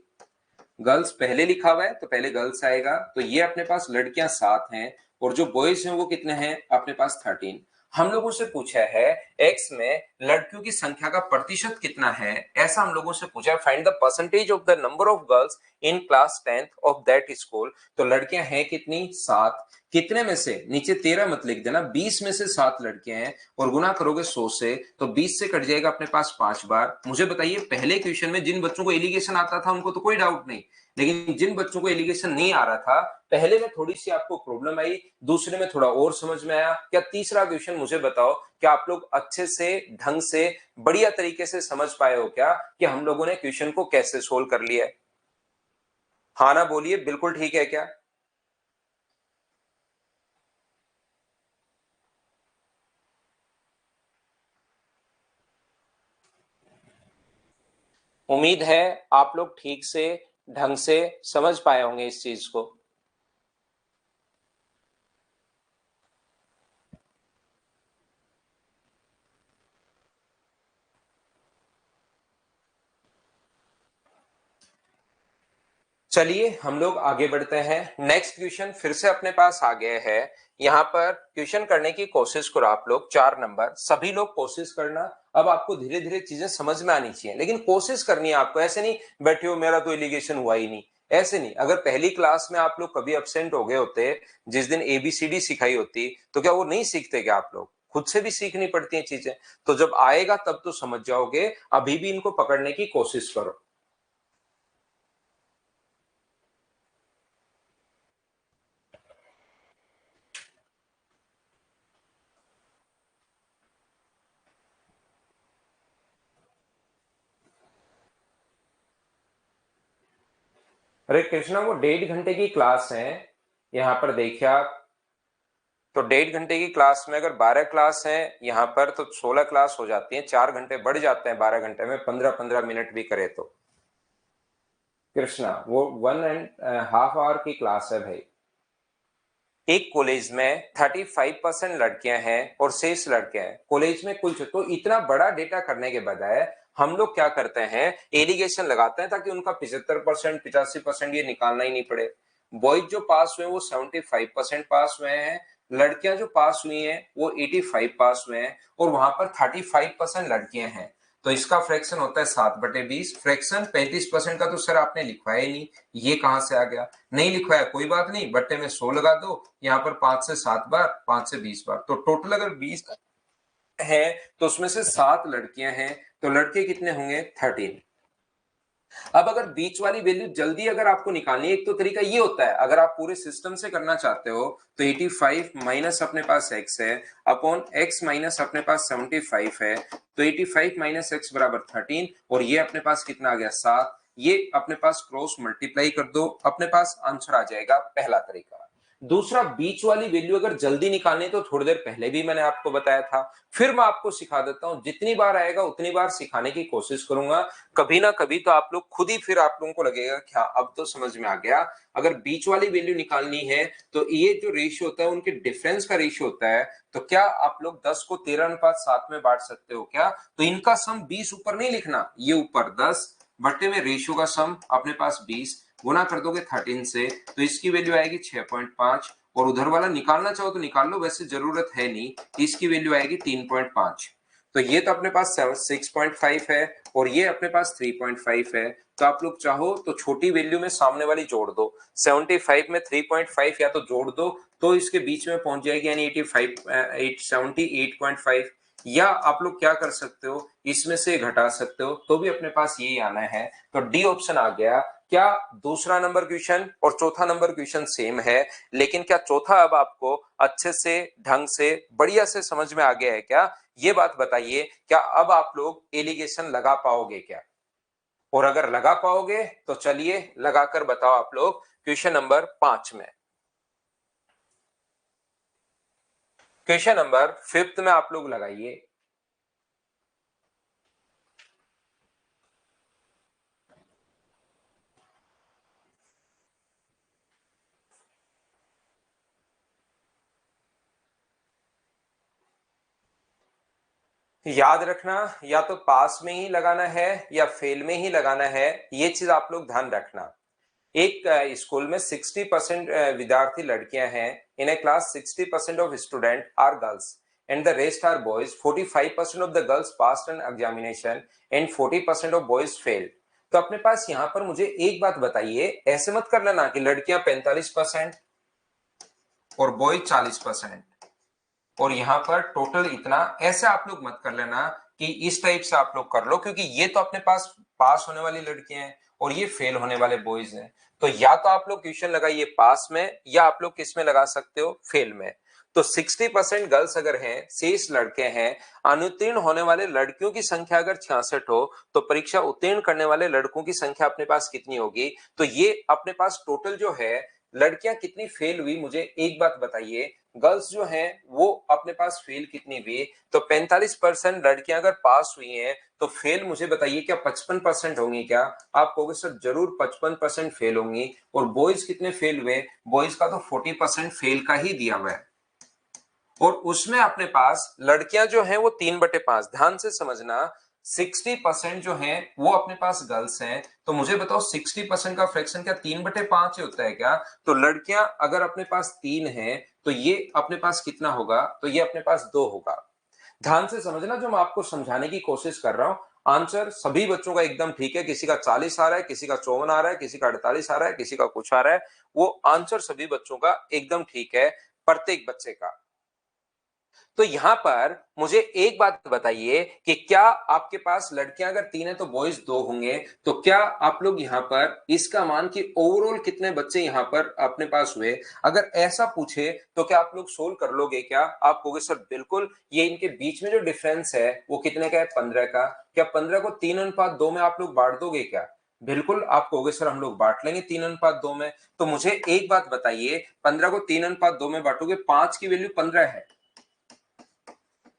गर्ल्स पहले लिखा हुआ है तो पहले गर्ल्स आएगा, तो ये अपने पास लड़कियां 7 हैं और जो बॉयज हैं वो कितने हैं अपने पास 13। हम लोगों से पूछा है एक्स में लड़कियों की संख्या का प्रतिशत कितना है, ऐसा हम लोगों से पूछा है, find the percentage of the number of girls in class 10th of that school. तो लड़कियां हैं कितनी 7, कितने में से, नीचे 13 मत लिख देना, 20 में से 7 लड़कियां हैं और गुना करोगे 100 से तो 20 से कट जाएगा अपने पास 5 बार। मुझे बताइए पहले क्वेश्चन में जिन बच्चों को एलिगेशन आता था उनको तो कोई डाउट नहीं, लेकिन जिन बच्चों को एलिगेशन नहीं आ रहा था पहले में थोड़ी सी आपको प्रॉब्लम आई, दूसरे में थोड़ा और समझ में आया क्या, तीसरा क्वेश्चन मुझे बताओ क्या आप लोग अच्छे से ढंग से बढ़िया तरीके से समझ पाए हो क्या कि हम लोगों ने क्वेश्चन को कैसे सोल्व कर लिया है। हाँ ना बोलिए बिल्कुल ठीक है क्या। उम्मीद है आप लोग ठीक से ढंग से समझ पाए होंगे इस चीज को। चलिए हम लोग आगे बढ़ते हैं। नेक्स्ट क्वेश्चन फिर से अपने पास आ गया है। यहाँ पर क्वेश्चन करने की कोशिश करो आप लोग, 4 नंबर, सभी लोग कोशिश करना। अब आपको धीरे धीरे चीजें समझ में आनी चाहिए, लेकिन कोशिश करनी है आपको। ऐसे नहीं बैठे हो मेरा तो एलिगेशन हुआ ही नहीं, ऐसे नहीं। अगर पहली क्लास में आप लोग कभी अब्सेंट हो गए होते, जिस दिन एबीसीडी सिखाई होती, तो क्या वो नहीं सीखते? क्या आप लोग खुद से भी सीखनी पड़ती हैं चीजें? तो जब आएगा तब तो समझ जाओगे, अभी भी इनको पकड़ने की कोशिश करो। अरे कृष्णा, वो 1.5 घंटे की क्लास है। यहाँ पर देखिए आप, तो 1.5 घंटे की क्लास में अगर 12 क्लास है यहाँ पर, तो 16 क्लास हो जाती है। 4 घंटे बढ़ जाते हैं 12 घंटे में, 15-15 मिनट भी करे तो। कृष्णा, वो 1.5 आवर की क्लास है भाई। एक कॉलेज में 35% लड़कियां हैं और शेष लड़के हैं। कॉलेज में कुल, तो इतना बड़ा डेटा करने के बजाय हम लोग क्या करते हैं, एलिगेशन लगाते हैं, ताकि उनका 75%, 85% ये निकालना ही नहीं पड़े। बॉयज जो पास हुए वो 75% पास हुए हैं, लड़कियां जो पास हुई हैं वो 85 पास हुए हैं, और वहां पर 35% लड़कियां हैं। तो इसका फ्रैक्शन होता है 7/20। फ्रैक्शन 35% का तो सर आपने लिखवाया ही नहीं, ये कहां से आ गया? नहीं लिखवाया, कोई बात नहीं, बट्टे में 100 लगा दो। यहाँ पर 5 से 7 बार, 5 से 20 बार, तो टोटल अगर 20 है तो उसमें से 7 लड़कियां हैं, तो लड़के कितने होंगे? 13। अब अगर बीच वाली वैल्यू जल्दी अगर आपको निकालनी है, एक तो तरीका ये होता है, अगर आप पूरे सिस्टम से करना चाहते हो, तो 85 माइनस अपने पास x है, अपॉन x माइनस अपने पास 75 है, तो 85 माइनस x बराबर 13, और ये अपने पास कितना आ गया? 7। ये अपने पास क्रॉस मल्टीप्लाई कर दो, अपने पास आंसर आ जाएगा, पहला तरीका। दूसरा, बीच वाली वैल्यू अगर जल्दी निकालनी, तो थोड़ी देर पहले भी मैंने आपको बताया था, फिर मैं आपको सिखा देता हूं। जितनी बार आएगा उतनी बार सिखाने की कोशिश करूंगा। कभी ना कभी तो आप लोग खुद ही, फिर आप लोगों को लगेगा क्या अब तो समझ में आ गया। अगर बीच वाली वैल्यू निकालनी है, तो ये जो रेशियो होता है उनके डिफरेंस का रेशियो होता है। तो क्या आप लोग 10 को 13:7 में बांट सकते हो क्या? तो इनका सम 20 ऊपर नहीं लिखना, ये ऊपर 10 बट्टे में रेशियो का सम अपने पास 20, गुना कर दोगे 13 से, तो इसकी वैल्यू आएगी 6.5। और उधर वाला निकालना चाहो तो निकाल लो, वैसे जरूरत है नहीं। इसकी वैल्यू आएगी 3.5। तो ये तो अपने पास 6.5 है, और ये अपने पास 3.5 है। तो आप लोग चाहो तो छोटी वैल्यू में सामने वाली जोड़ दो, 75 में 3.5 या तो जोड़ दो, तो इसके बीच में पहुंच जाएगी, यानी 85, 78.5। या आप लोग क्या कर सकते हो, इसमें से घटा सकते हो, तो भी अपने पास यही आना है। तो डी ऑप्शन आ गया। क्या दूसरा नंबर क्वेश्चन और चौथा नंबर क्वेश्चन सेम है, लेकिन क्या चौथा अब आपको अच्छे से, ढंग से, बढ़िया से समझ में आ गया है क्या? ये बात बताइए, क्या अब आप लोग एलिगेशन लगा पाओगे क्या? और अगर लगा पाओगे तो चलिए लगाकर बताओ आप लोग क्वेश्चन नंबर 5 में। क्वेश्चन नंबर 5 में आप लोग लगाइए। याद रखना, या तो पास में ही लगाना है या फेल में ही लगाना है, ये चीज आप लोग ध्यान रखना। एक स्कूल में 60% विद्यार्थी लड़कियां हैं। In a class 60% of student are girls and the rest are boys. 45% of the girls passed an examination and 40% of boys failed. तो अपने पास यहाँ पर मुझे एक बात बताइए, ऐसे मत कर लेना कि लड़कियां 45% और बॉयज 40%, और यहाँ पर टोटल इतना, ऐसे आप लोग मत कर लेना कि इस टाइप से आप लोग कर लो, क्योंकि ये तो अपने पास पास होने वाली लड़कियां हैं और ये फेल होने वाले बॉयज हैं। तो या तो आप लोग क्वेश्चन लगाइए पास में, या आप लोग किस में लगा सकते हो? फेल में। तो 60% गर्ल्स अगर हैं, शेष लड़के हैं, अनुत्तीर्ण होने वाले लड़कियों की संख्या अगर 66 हो, तो परीक्षा उत्तीर्ण करने वाले लड़कों की संख्या अपने पास कितनी होगी? तो ये अपने पास टोटल जो है, लड़कियां कितनी फेल हुई, मुझे एक बात बताइए। गर्ल्स जो हैं वो अपने पास फेल कितनी हुई, तो 45% लड़कियां अगर पास हुई हैं तो फेल मुझे बताइए क्या 55% होंगी क्या? आप कहोगे सर जरूर 55% फेल होंगी। और बॉयज कितने फेल हुए? बॉयज का तो 40% फेल का ही दिया हुआ है। और उसमें अपने पास लड़कियां जो हैं वो 3/5, ध्यान से समझना, 60% जो हैं वो अपने पास गर्ल्स हैं। तो मुझे बताओ 60% का फ्रैक्शन क्या 3/5 होता है क्या? तो लड़कियां अगर अपने पास 3 हैं तो ये अपने पास कितना होगा? तो ये अपने पास 2 होगा। ध्यान से समझना जो मैं आपको समझाने की कोशिश कर रहा हूं। आंसर सभी बच्चों का एकदम ठीक है, किसी का 40 आ रहा है, किसी का 54 आ रहा है, किसी का 48 आ रहा है, किसी का कुछ आ रहा है। वो आंसर सभी बच्चों का एकदम ठीक है, प्रत्येक बच्चे का। तो यहां पर मुझे एक बात बताइए कि क्या आपके पास लड़कियां अगर 3 है तो बॉयज 2 होंगे, तो क्या आप लोग यहां पर इसका मान कि ओवरऑल कितने बच्चे यहां पर अपने पास हुए, अगर ऐसा पूछे तो क्या आप लोग सोल्व कर लोगे क्या? आप कहोगे सर बिल्कुल, ये इनके बीच में जो डिफरेंस है वो कितने का है? 15 का। क्या 15 को 3:2 में आप लोग बांट दोगे क्या? बिल्कुल आप कहोगे सर हम लोग बांट लेंगे 3:2 में। तो मुझे एक बात बताइए, 15 को 3:2 में बांटोगे, 5 की वैल्यू 15 है,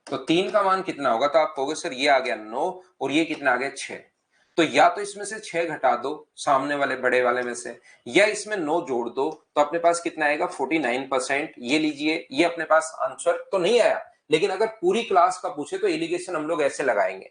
तो 3 का मान कितना होगा? तो आप कहोगे सर ये आ गया 9 और ये कितना आ गया 6। तो या तो इसमें से 6 घटा दो सामने वाले बड़े वाले में से, या इसमें 9 जोड़ दो, तो अपने पास कितना आएगा? 49%। ये लीजिए, ये अपने पास आंसर तो नहीं आया, लेकिन अगर पूरी क्लास का पूछे तो एलिगेशन हम लोग ऐसे लगाएंगे।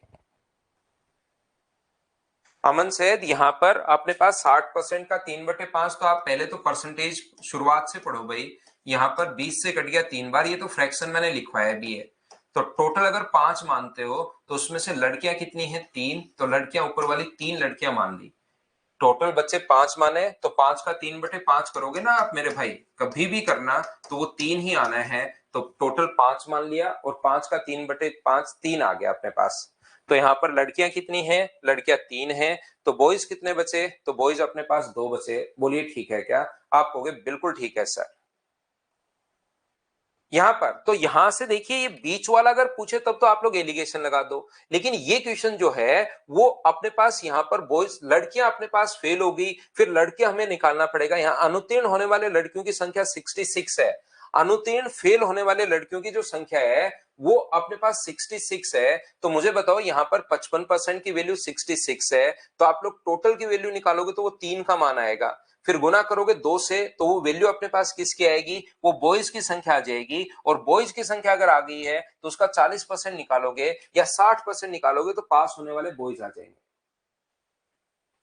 अमन सैद, यहां पर अपने पास 60% का 3/5, तो आप पहले तो परसेंटेज शुरुआत से पढ़ो भाई। यहां पर 20 से कट गया 3 बार, ये तो फ्रैक्शन मैंने लिखवाया भी है। तो टोटल अगर 5 मानते हो तो उसमें से लड़कियां कितनी है? 3, तो लड़कियां ऊपर वाली 3 लड़कियां मान ली। टोटल बच्चे 5 माने तो 5 का 3/5 करोगे ना आप मेरे भाई, कभी भी करना तो वो 3 ही आना है। तो टोटल 5 मान लिया और 5 का 3/5 3 आ गया अपने पास। तो यहाँ पर लड़कियां कितनी हैं? लड़कियां 3 हैं। तो बॉयज कितने बचे? तो बॉयज अपने पास 2 बचे। बोलिए ठीक है क्या? आप कहोगे बिल्कुल ठीक है सर। यहां पर तो यहां से देखिए, ये बीच वाला अगर पूछे तब तो आप लोग एलिगेशन लगा दो, लेकिन ये क्वेश्चन जो है वो अपने पास यहां पर बॉयज, लड़कियां अपने पास फेल होगी, फिर लड़कियां हमें निकालना पड़ेगा। यहां अनुत्तीर्ण होने वाले लड़कियों की संख्या 66 है, अनुत्तीर्ण फेल होने वाले लड़कियों की जो संख्या है वो अपने पास 66 है। तो मुझे बताओ यहां पर 55% की वैल्यू 66 है, तो आप लोग टोटल की वैल्यू निकालोगे तो वो 3 का मान आएगा। फिर गुना करोगे 2 से तो वो वैल्यू अपने पास किसकी आएगी? वो बॉयज की संख्या आ जाएगी। और बॉयज की संख्या अगर आ गई है तो उसका 40% निकालोगे या 60% निकालोगे तो पास होने वाले बॉयज आ जाएंगे।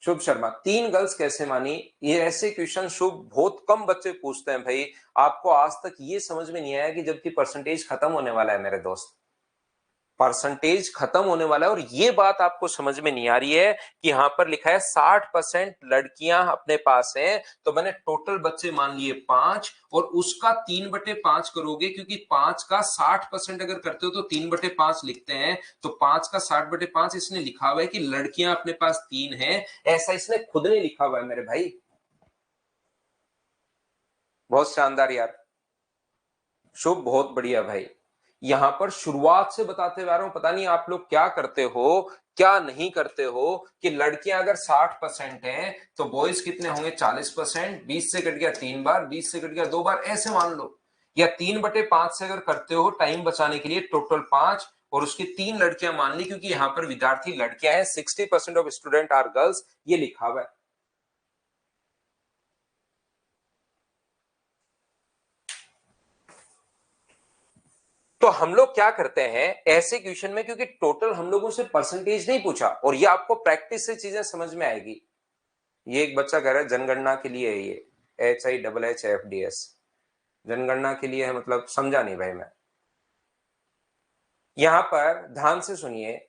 शुभ शर्मा, 3 गर्ल्स कैसे मानी? ये ऐसे क्वेश्चन शुभ बहुत कम बच्चे पूछते हैं भाई। आपको आज तक ये समझ में नहीं आया कि जबकि परसेंटेज खत्म होने वाला है मेरे दोस्त, परसेंटेज खत्म होने वाला है, और ये बात आपको समझ में नहीं आ रही है कि यहां पर लिखा है 60% लड़कियां अपने पास हैं, तो मैंने टोटल बच्चे मान लिए 5 और उसका 3/5 करोगे, क्योंकि 5 का 60% अगर करते हो तो 3/5 लिखते हैं। तो 5 का 60/5 इसने लिखा हुआ है कि लड़कियां अपने पास 3 हैं, ऐसा इसने खुद ने लिखा हुआ है मेरे भाई। बहुत शानदार यार, शुभ, बहुत बढ़िया भाई। यहां पर शुरुआत से बताते हुए आ रहा हूं, पता नहीं आप लोग क्या करते हो क्या नहीं करते हो, कि लड़कियां अगर 60% हैं तो बॉयज कितने होंगे? 40%। 20 से कट गया 3 बार, 20 से कट गया 2 बार, ऐसे मान लो। या 3/5 से अगर करते हो टाइम बचाने के लिए, टोटल 5 और उसकी 3 लड़कियां मान ली, क्योंकि यहां पर विद्यार्थी लड़कियां हैं, 60% ऑफ स्टूडेंट आर गर्ल्स, ये लिखा हुआ है। तो हम लोग क्या करते हैं ऐसे क्वेश्चन में, क्योंकि टोटल हम लोगों से परसेंटेज नहीं पूछा, और ये आपको प्रैक्टिस से चीजें समझ में आएगी। ये एक बच्चा कह रहा है जनगणना के लिए है ये, HIHHFDS, जनगणना के लिए है, मतलब समझा नहीं भाई मैं। यहां पर ध्यान से सुनिए,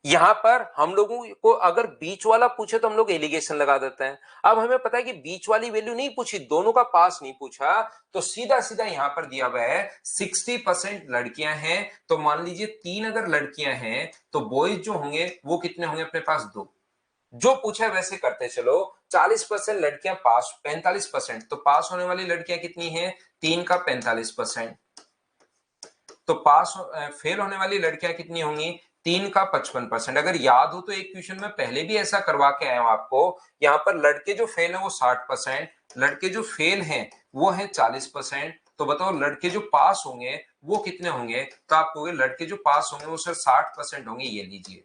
यहां पर हम लोगों को अगर बीच वाला पूछे तो हम लोग एलिगेशन लगा देते हैं। अब हमें पता है कि बीच वाली वैल्यू नहीं पूछी, दोनों का पास नहीं पूछा, तो सीधा सीधा यहां पर दिया हुआ है 60% लड़कियां हैं, तो मान लीजिए 3 अगर लड़कियां हैं तो बॉयज जो होंगे वो कितने होंगे अपने पास? 2। जो पूछा है वैसे करते चलो। 40% लड़कियां पास, 45%, तो पास होने वाली लड़कियां कितनी हैं? 3 का 45%। तो पास फेल होने वाली लड़कियां कितनी होंगी? 3 का 55%। अगर याद हो तो एक क्वेश्चन में पहले भी ऐसा करवा के आया हूं आपको। यहां पर लड़के जो फेल है वो 60%, लड़के जो फेल हैं वो है 40%। तो बताओ लड़के जो पास होंगे वो कितने होंगे? तो आप कहोगे लड़के जो पास होंगे वो सर 60% होंगे। ये लीजिए,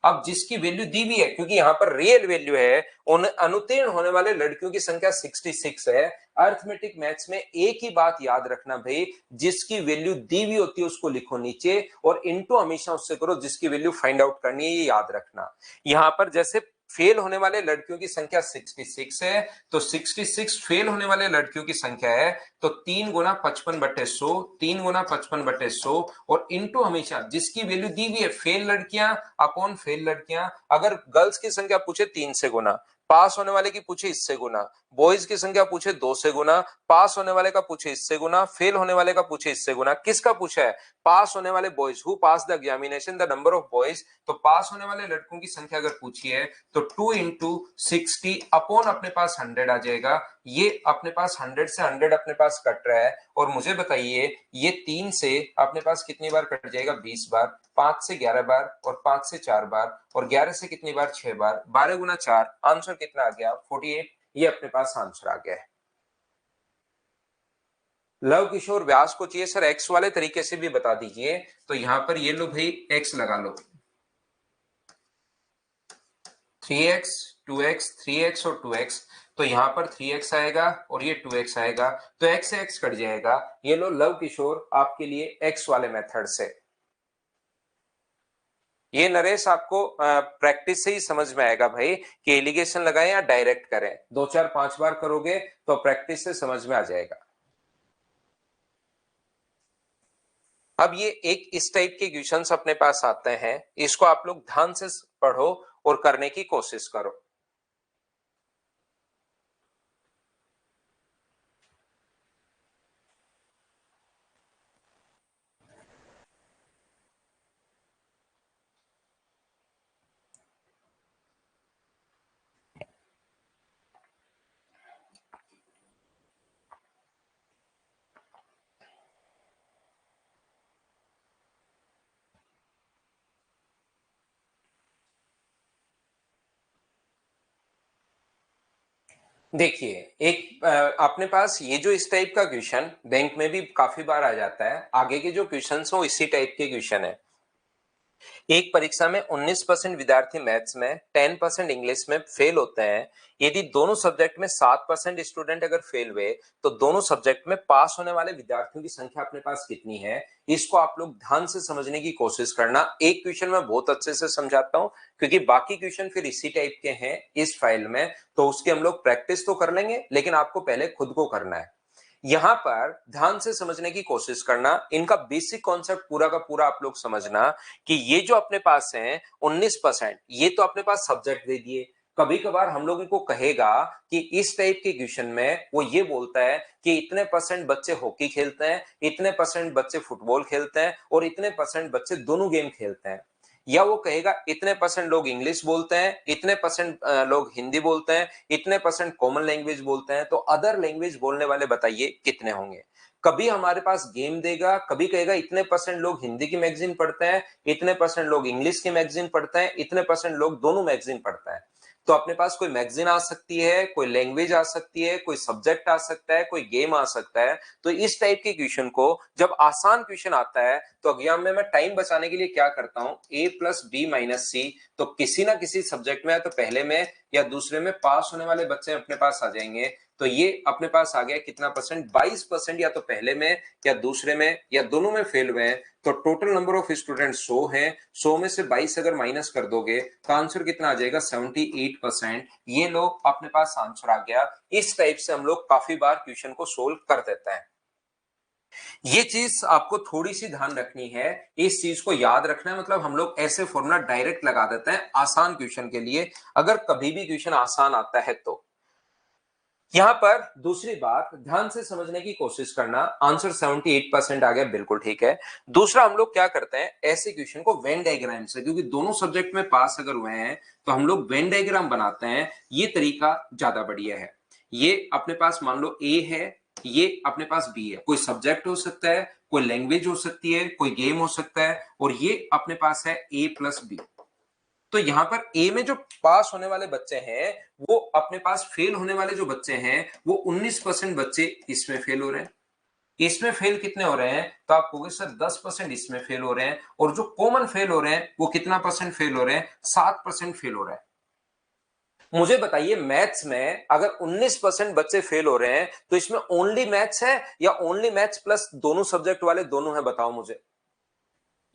अब जिसकी वैल्यू दी हुई है, क्योंकि यहां पर रियल वैल्यू है, उन अनुत्तीर्ण होने वाले लड़कियों की संख्या 66 है। अर्थमेटिक मैथ्स में एक ही बात याद रखना भाई, जिसकी वैल्यू दी हुई होती है उसको लिखो नीचे और इनटू हमेशा उससे करो जिसकी वैल्यू फाइंड आउट करनी है, ये याद रखना। यहां पर जैसे फेल होने वाले लड़कियों की संख्या 66 है, तो 66 फेल होने वाले लड़कियों की संख्या है, तो 3 गुना 55/100, 3 गुना 55/100 और इनटू हमेशा जिसकी वैल्यू दी हुई है फेल लड़कियां अपॉन फेल लड़कियां। अगर गर्ल्स की संख्या पूछे 3 से गुना, पास होने वाले की पूछे इससे गुना, बॉयज की संख्या पूछे 2 से गुना, पास होने वाले का पूछे इससे गुना, फेल होने वाले का पूछे इससे गुना। किसका पूछा है? पास होने वाले boys, who pass the examination, the number of boys. तो पास होने वाले लड़कों की संख्या अगर पूछी है तो 2 इंटू 60 अपॉन अपने पास 100 आ जाएगा। ये अपने पास 100 से 100 अपने पास कट रहा है, और मुझे बताइए ये 3 से अपने पास कितनी बार कट जाएगा? 20 बार, 5 से 11 बार और 5 से 4 बार और 11 से कितनी बार? 6 बार। 12 गुना 4, आंसर कितना आ गया? 48। ये अपने पास आंसर आ गया है। लव किशोर व्यास को चाहिए सर एक्स वाले तरीके से भी बता दीजिए, तो यहां पर ये लो भाई एक्स लगा लो, 3x 2x 3x और 2x, तो यहां पर 3x आएगा और ये 2x आएगा, तो x से x कट जाएगा। ये लो लव किशोर आपके लिए x वाले मेथड से। ये नरेश आपको प्रैक्टिस से ही समझ में आएगा भाई कि एलिगेशन लगाएं या डायरेक्ट करें, 2 4 5 बार करोगे तो प्रैक्टिस से समझ में आ जाएगा। अब ये एक इस टाइप के क्वेश्चंस अपने पास आते हैं, इसको आप लोग ध्यान से पढ़ो और करने की कोशिश करो। देखिए एक अपने पास ये जो इस टाइप का क्वेश्चन बैंक में भी काफी बार आ जाता है, आगे के जो क्वेश्चन हो इसी टाइप के क्वेश्चन है। एक परीक्षा में 19% विद्यार्थी मैथ्स में, 10% इंग्लिश में फेल होते हैं। यदि दोनों सब्जेक्ट में 7% स्टूडेंट अगर फेल हुए तो दोनों सब्जेक्ट में पास होने वाले विद्यार्थियों की संख्या अपने पास कितनी है? इसको आप लोग ध्यान से समझने की कोशिश करना। एक क्वेश्चन मैं बहुत अच्छे से समझाता हूं, क्योंकि बाकी क्वेश्चन फिर इसी टाइप के हैं इस फाइल में, तो उसकी हम लोग प्रैक्टिस तो कर लेंगे, लेकिन आपको पहले खुद को करना है। यहां पर ध्यान से समझने की कोशिश करना, इनका बेसिक कॉन्सेप्ट पूरा का पूरा आप लोग समझना कि ये जो अपने पास है 19%, ये तो अपने पास सब्जेक्ट दे दिए। कभी कभार हम लोगों को कहेगा कि इस टाइप के क्वेश्चन में वो ये बोलता है कि इतने परसेंट बच्चे हॉकी खेलते हैं, इतने परसेंट बच्चे फुटबॉल खेलते हैं और इतने परसेंट बच्चे दोनों गेम खेलते हैं। या वो कहेगा इतने परसेंट लोग इंग्लिश बोलते हैं, इतने परसेंट लोग हिंदी बोलते हैं, इतने परसेंट कॉमन लैंग्वेज बोलते हैं, तो अदर लैंग्वेज बोलने वाले बताइए कितने होंगे। कभी हमारे पास गेम देगा, कभी कहेगा इतने परसेंट लोग हिंदी की मैगजीन पढ़ते हैं, इतने परसेंट लोग इंग्लिश की मैगजीन पढ़ते हैं, इतने परसेंट लोग दोनों मैगजीन पढ़ते हैं। तो अपने पास कोई मैगजीन आ सकती है, कोई लैंग्वेज आ सकती है, कोई सब्जेक्ट आ सकता है, कोई गेम आ सकता है। तो इस टाइप के क्वेश्चन को जब आसान क्वेश्चन आता है तो एग्जाम में मैं टाइम बचाने के लिए क्या करता हूं, a प्लस बी माइनस सी, तो किसी ना किसी सब्जेक्ट में या तो पहले में या दूसरे में पास होने वाले बच्चे अपने पास आ जाएंगे। तो ये अपने पास आ गया कितना परसेंट? 22%, या तो पहले में या दूसरे में या दोनों में फेल हुए हैं। तो टोटल नंबर ऑफ स्टूडेंट 100 हैं, 100 में से 22 अगर माइनस कर दोगे तो आंसर कितना आ जाएगा? 78%। ये लोग अपने पास आंसर आ गया। इस टाइप से हम लोग काफी बार क्वेश्चन को सोल्व कर देते हैं। ये चीज आपको थोड़ी सी ध्यान रखनी है, इस चीज को याद रखना है। मतलब हम लोग ऐसे फॉर्मूला डायरेक्ट लगा देते हैं आसान क्वेश्चन के लिए, अगर कभी भी क्वेश्चन आसान आता है तो। यहां पर दूसरी बात ध्यान से समझने की कोशिश करना, आंसर 78% आ गया, बिल्कुल ठीक है। दूसरा हम लोग क्या करते हैं, ऐसे क्वेश्चन को वेन डायग्राम से, क्योंकि दोनों सब्जेक्ट में पास अगर हुए हैं तो हम लोग वेन डायग्राम बनाते हैं। ये तरीका ज्यादा बढ़िया है। ये अपने पास मान लो ए है, ये अपने पास बी है, कोई सब्जेक्ट हो सकता है, कोई लैंग्वेज हो सकती है, कोई गेम हो सकता है, और ये अपने पास है ए प्लस बी। तो यहां पर ए में जो पास होने वाले बच्चे हैं, वो अपने पास फेल होने वाले जो बच्चे हैं वो 19% बच्चे इसमें फेल हो रहे हैं, इसमें फेल कितने हो रहे हैं, तो आप कहोगे सर 10% इसमें फेल हो रहे हैं, और जो कॉमन फेल हो रहे हैं वो कितना परसेंट फेल हो रहे हैं, 7% फेल हो रहे हैं। मुझे बताइए मैथ्स में अगर 19% बच्चे फेल हो रहे हैं तो इसमें ओनली मैथ्स है या ओनली मैथ्स प्लस दोनों सब्जेक्ट वाले दोनों है, बताओ मुझे।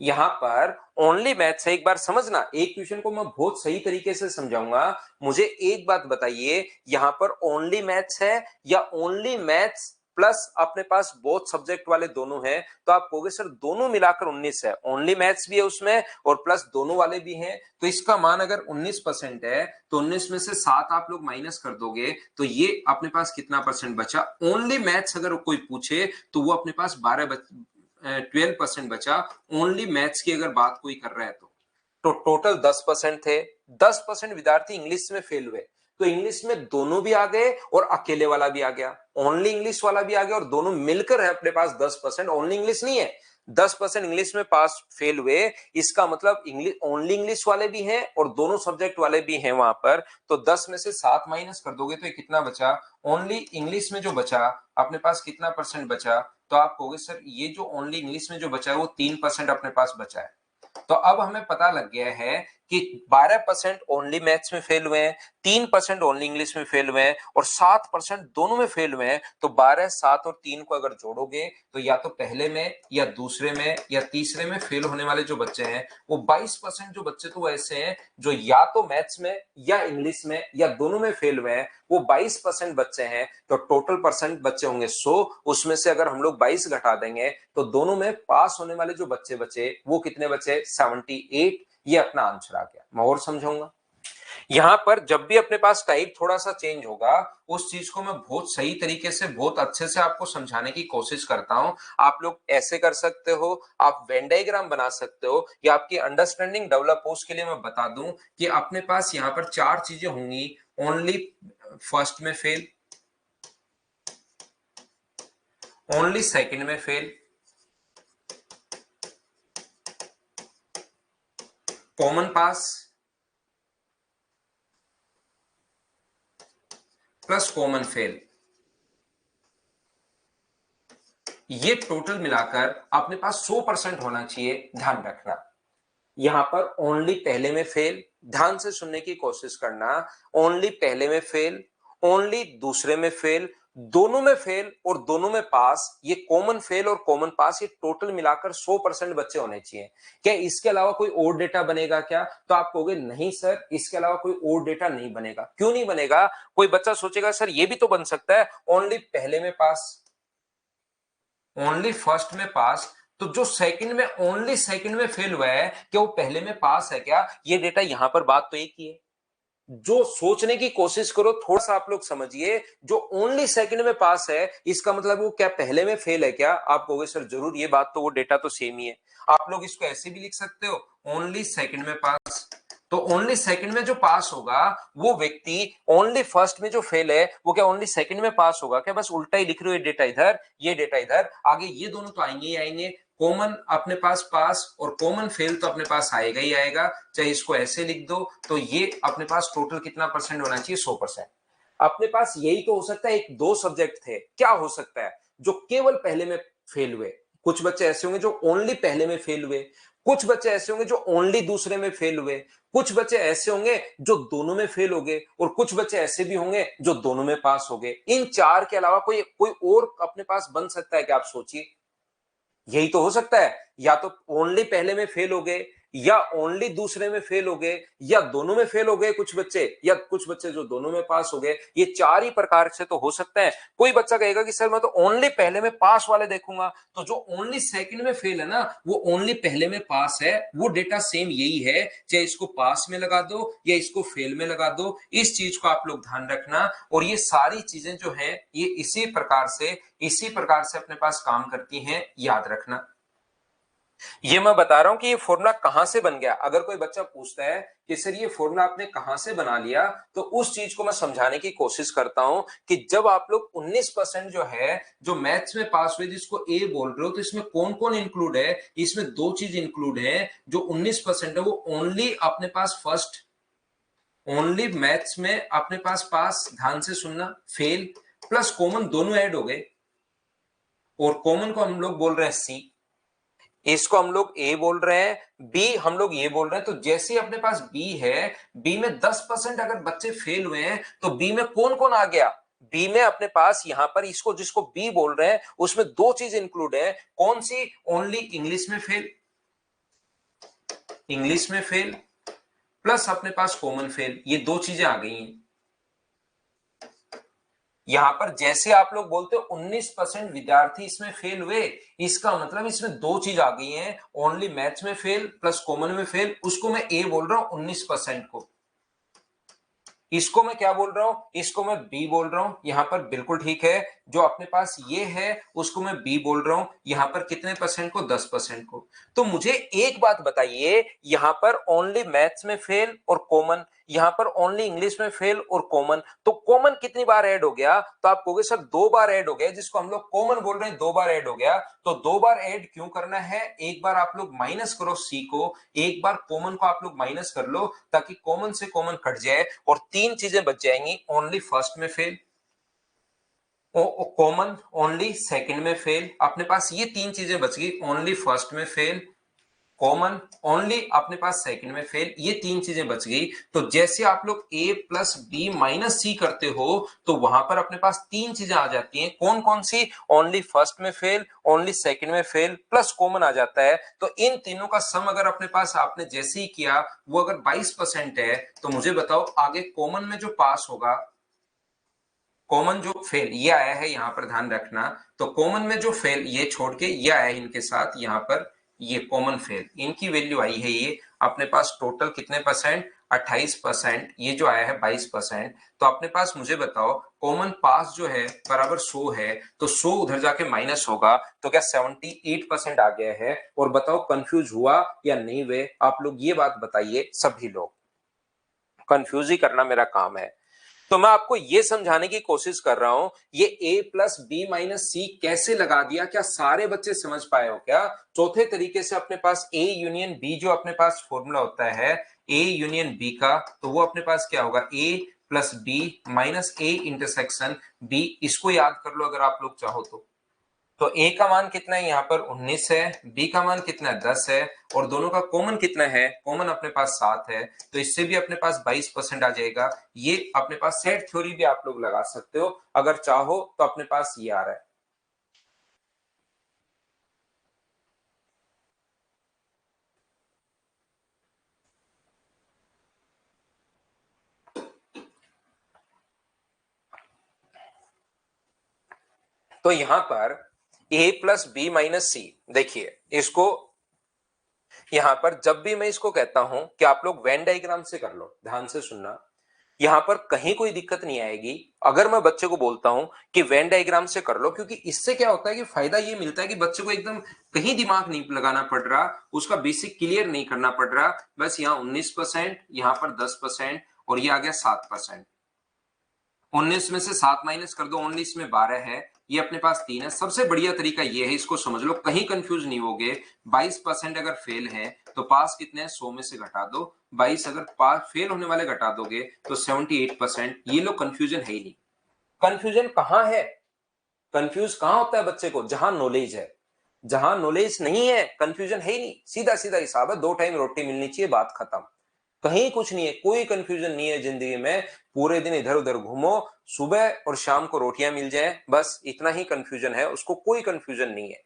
यहां पर ओनली मैथ्स है, एक बार समझना, एक क्वेश्चन को मैं बहुत सही तरीके से समझाऊंगा। मुझे एक बात बताइए, यहां पर ओनली मैथ्स है या ओनली मैथ्स प्लस अपने पास बहुत सब्जेक्ट वाले दोनों हैं, तो आप कहोगे सर दोनों मिलाकर 19 है, ओनली मैथ्स भी है उसमें और प्लस दोनों वाले भी हैं, तो इसका मान अगर 19% है तो 19 में से 7 आप लोग माइनस कर दोगे तो ये अपने पास कितना परसेंट बचा। ओनली मैथ्स अगर कोई पूछे तो वो अपने पास 12% बचा, ओनली मैथ्स की अगर बात कोई कर रहा है तो टोटल 10% थे। 10% विद्यार्थी इंग्लिश में फेल हुए, तो इंग्लिश में दोनों भी आ गए और अकेले वाला भी आ गया, ओनली इंग्लिश वाला भी आ गया और दोनों मिलकर है अपने पास 10%, ओनली इंग्लिश नहीं है। 10% इंग्लिश में पास फेल हुए, इसका मतलब इंग्लिश ओनली इंग्लिश वाले भी हैं और दोनों सब्जेक्ट वाले भी हैं वहां पर, तो 10 में से 7 माइनस कर दोगे तो ये कितना बचा, ओनली इंग्लिश में जो बचा अपने पास कितना परसेंट बचा, तो आप कहोगे सर ये जो ओनली इंग्लिश में जो बचा है वो 3% अपने पास बचा है। तो अब हमें पता लग गया है कि 12% ओनली मैथ्स में फेल हुए हैं, 3% ओनली इंग्लिश में फेल हुए हैं और 7% दोनों में फेल हुए हैं। तो 12, 7 और 3 को अगर जोड़ोगे तो या तो पहले में या दूसरे में या तीसरे में फेल होने वाले जो बच्चे हैं वो 22% जो बच्चे तो ऐसे हैं जो या तो मैथ्स में या इंग्लिश में या दोनों में फेल हुए हैं, वो 22% बच्चे हैं। तो टोटल परसेंट बच्चे होंगे 100, उसमें से अगर हम लोग 22 घटा देंगे तो दोनों में पास होने वाले जो बच्चे बचे वो कितने बचे, 78। ये अपना आंसर आ गया। मैं और समझाऊंगा, यहां पर जब भी अपने पास टाइप थोड़ा सा चेंज होगा उस चीज को मैं बहुत सही तरीके से बहुत अच्छे से आपको समझाने की कोशिश करता हूं। आप लोग ऐसे कर सकते हो, आप वेन डायग्राम बना सकते हो, या आपकी अंडरस्टैंडिंग डेवलप हो उसके लिए मैं बता दूं कि अपने पास यहां पर 4 चीजें होंगी। ओनली फर्स्ट में फेल, ओनली सेकंड में फेल, कॉमन पास प्लस कॉमन फेल, ये टोटल मिलाकर अपने पास 100% होना चाहिए, ध्यान रखना। यहां पर ओनली पहले में फेल, ध्यान से सुनने की कोशिश करना, ओनली पहले में फेल, ओनली दूसरे में फेल, दोनों में फेल और दोनों में पास, ये कॉमन फेल और कॉमन पास, ये टोटल मिलाकर 100% बच्चे होने चाहिए। क्या इसके अलावा कोई और डेटा बनेगा क्या, तो आप कहोगे नहीं सर इसके अलावा कोई और डेटा नहीं बनेगा। क्यों नहीं बनेगा, कोई बच्चा सोचेगा सर ये भी तो बन सकता है ओनली पहले में पास, ओनली फर्स्ट में पास, तो जो सेकंड में ओनली सेकंड में फेल हुआ है क्या वो पहले में पास है क्या, ये डेटा यहां पर बात तो एक ही है। जो सोचने की कोशिश करो थोड़ा सा आप लोग समझिए, जो ओनली सेकंड में पास है इसका मतलब वो क्या पहले में फेल है क्या, आप कहोगे सर जरूर ये बात तो वो डेटा तो सेम ही है। आप लोग इसको ऐसे भी लिख सकते हो, ओनली सेकंड में पास, तो ओनली सेकंड में जो पास होगा वो व्यक्ति ओनली फर्स्ट में जो फेल है वो क्या ओनली सेकंड में पास होगा क्या, बस उल्टा ही लिख रहे हो, ये डेटा इधर ये डेटा इधर, आगे ये दोनों तो आएंगे ही आएंगे। कॉमन अपने पास पास और कॉमन फेल तो अपने पास आएगा ही आएगा, चाहे इसको ऐसे लिख दो, तो ये अपने पास टोटल कितना परसेंट होना चाहिए, 100%। अपने पास यही तो हो सकता है, एक दो सब्जेक्ट थे, क्या हो सकता है जो केवल पहले में फेल हुए, कुछ बच्चे ऐसे होंगे जो ओनली पहले में फेल हुए, कुछ बच्चे ऐसे होंगे जो ओनली दूसरे में फेल हुए, कुछ बच्चे ऐसे होंगे जो दोनों में फेल हो गए और कुछ बच्चे ऐसे भी होंगे जो दोनों में पास हो गए। इन चार के अलावा कोई कोई और अपने पास बन सकता है क्या, आप सोचिए। यही तो हो सकता है, या तो ओनली पहले में फेल हो गए या ओनली दूसरे में फेल हो गए या दोनों में फेल हो गए कुछ बच्चे, या कुछ बच्चे जो दोनों में पास हो गए, ये चार ही प्रकार से तो हो सकता है। कोई बच्चा कहेगा कि सर मैं तो ओनली पहले में पास वाले देखूंगा, तो जो ओनली सेकंड में फेल है ना वो ओनली पहले में पास है, वो डेटा सेम यही है, चाहे इसको पास में लगा दो या इसको फेल में लगा दो, इस चीज को आप लोग ध्यान रखना। और ये सारी चीजें जो है ये इसी प्रकार से अपने पास काम करती हैं, याद रखना। ये मैं बता रहा हूं कि ये फॉर्मूला कहां से बन गया, अगर कोई बच्चा पूछता है कि सर ये फॉर्मूला आपने कहां से बना लिया, तो उस चीज को मैं समझाने की कोशिश करता हूं कि जब आप लोग 19% जो है जो मैथ्स में पास हुए जिसको ए बोल रहे हो, तो इसमें कौन कौन इंक्लूड है, इसमें दो चीज इंक्लूड है। जो 19% है वो ओनली अपने पास फर्स्ट, ओनली मैथ्स में अपने पास पास, ध्यान से सुनना, फेल प्लस कॉमन दोनों ऐड हो गए, और कॉमन को हम लोग बोल रहे हैं सी, इसको हम लोग ए बोल रहे हैं, बी हम लोग ये बोल रहे हैं। तो जैसे ही अपने पास बी है, बी में 10% अगर बच्चे फेल हुए हैं तो बी में कौन कौन आ गया? बी में अपने पास यहां पर इसको जिसको बी बोल रहे हैं उसमें दो चीज इंक्लूड है। कौन सी? ओनली इंग्लिश में फेल, इंग्लिश में फेल प्लस अपने पास कॉमन फेल, ये दो चीजें आ गई हैं। यहां पर जैसे आप लोग बोलते हो 19% विद्यार्थी इसमें फेल हुए, इसका मतलब इसमें दो चीज आ गई हैं, ओनली मैथ्स में फेल प्लस कॉमन में फेल, उसको मैं ए बोल रहा हूं 19% को। इसको मैं क्या बोल रहा हूं? इसको मैं बी बोल रहा हूं। यहां पर बिल्कुल ठीक है, जो अपने पास ये है उसको मैं बी बोल रहा हूं। यहां पर कितने परसेंट को? 10% को। तो मुझे एक बात बताइए, यहां पर ओनली मैथ्स में फेल और कॉमन, यहां पर ओनली इंग्लिश में फेल और कॉमन, तो कॉमन कितनी बार ऐड हो गया? तो आप कहोगे सर दो बार ऐड हो गया, जिसको हम लोग कॉमन बोल रहे हैं दो बार ऐड हो गया। तो दो बार ऐड क्यों करना है? एक बार आप लोग माइनस करो सी को, एक बार कॉमन को आप लोग माइनस कर लो, ताकि कॉमन से कॉमन कट जाए और तीन चीजें बच जाएंगी। ओनली फर्स्ट में फेल, कॉमन ओनली सेकंड में फेल, अपने पास ये तीन चीजें बच गई। ओनली फर्स्ट में फेल, कॉमन ओनली अपने पास सेकंड में फेल, ये तीन चीजें बच गई। तो जैसे आप लोग a प्लस बी माइनस सी करते हो तो वहां पर अपने पास तीन चीजें आ जाती हैं। कौन कौन सी? ओनली फर्स्ट में फेल, ओनली सेकंड में फेल प्लस कॉमन आ जाता है। तो इन तीनों का सम अगर अपने पास आपने जैसे ही किया वो अगर 22% है, तो मुझे बताओ आगे कॉमन में जो पास होगा, कॉमन जो फेल ये आया है, यहां पर ध्यान रखना। तो कॉमन में जो फेल ये छोड़ के ये आया है इनके साथ, यहां पर ये कॉमन फेल, इनकी वैल्यू आई है ये अपने पास टोटल कितने परसेंट? 28%। ये जो आया है 22%। तो अपने पास मुझे बताओ कॉमन पास जो है बराबर 100 है, तो 100 उधर जाके माइनस होगा, तो क्या 78% आ गया है? और बताओ कंफ्यूज हुआ या नहीं हुए? आप लोग ये बात बताइए, सभी लोग। कंफ्यूज ही करना मेरा काम है। तो मैं आपको यह समझाने की कोशिश कर रहा हूं, ये a प्लस बी माइनस सी कैसे लगा दिया, क्या सारे बच्चे समझ पाए हो क्या? चौथे तरीके से अपने पास a यूनियन b जो अपने पास फॉर्मूला होता है a यूनियन b का, तो वो अपने पास क्या होगा? a plus B minus a intersection b, इसको याद कर लो अगर आप लोग चाहो तो a का मान कितना है? यहाँ पर 19 है, b का मान कितना है? 10 है, और दोनों का कॉमन कितना है? कॉमन अपने पास 7 है, तो इससे भी अपने पास 22% आ जाएगा। ये अपने पास सेट थ्योरी भी आप लोग लगा सकते हो अगर चाहो, तो अपने पास ये आ रहा है। तो यहां पर a प्लस बी माइनस सी, देखिए इसको यहां पर जब भी मैं इसको कहता हूं कि आप लोग वेन डायग्राम से कर लो, ध्यान से सुनना, यहां पर कहीं कोई दिक्कत नहीं आएगी अगर मैं बच्चे को बोलता हूं कि वेन डायग्राम से कर लो, क्योंकि इससे क्या होता है कि फायदा ये मिलता है कि बच्चे को एकदम कहीं दिमाग नहीं लगाना पड़ रहा, उसका बेसिक क्लियर नहीं करना पड़ रहा। बस यहाँ 19%, यहां पर 10% और ये आ गया 7%। 19 में से 7 माइनस कर दो, 19 में 12 है, ये अपने पास 3 है। सबसे बढ़िया तरीका ये है, इसको समझ लो, कहीं कंफ्यूज नहीं होगे। 22% अगर फेल है तो पास कितने हैं? 100 में से घटा दो 22, अगर पास फेल होने वाले घटा दोगे तो 78%। ये लो कंफ्यूजन है ही नहीं। कंफ्यूजन कहां है? कंफ्यूज कहां होता है बच्चे को? जहां नॉलेज है। जहां नॉलेज नहीं है कंफ्यूजन है ही नहीं। सीधा सीधा हिसाब है, 2 टाइम रोटी मिलनी चाहिए, बात खत्म। कहीं कुछ नहीं है, कोई कंफ्यूजन नहीं है जिंदगी में। पूरे दिन इधर उधर घूमो, सुबह और शाम को रोटियां मिल जाए, बस इतना ही कंफ्यूजन है, उसको कोई कंफ्यूजन नहीं है।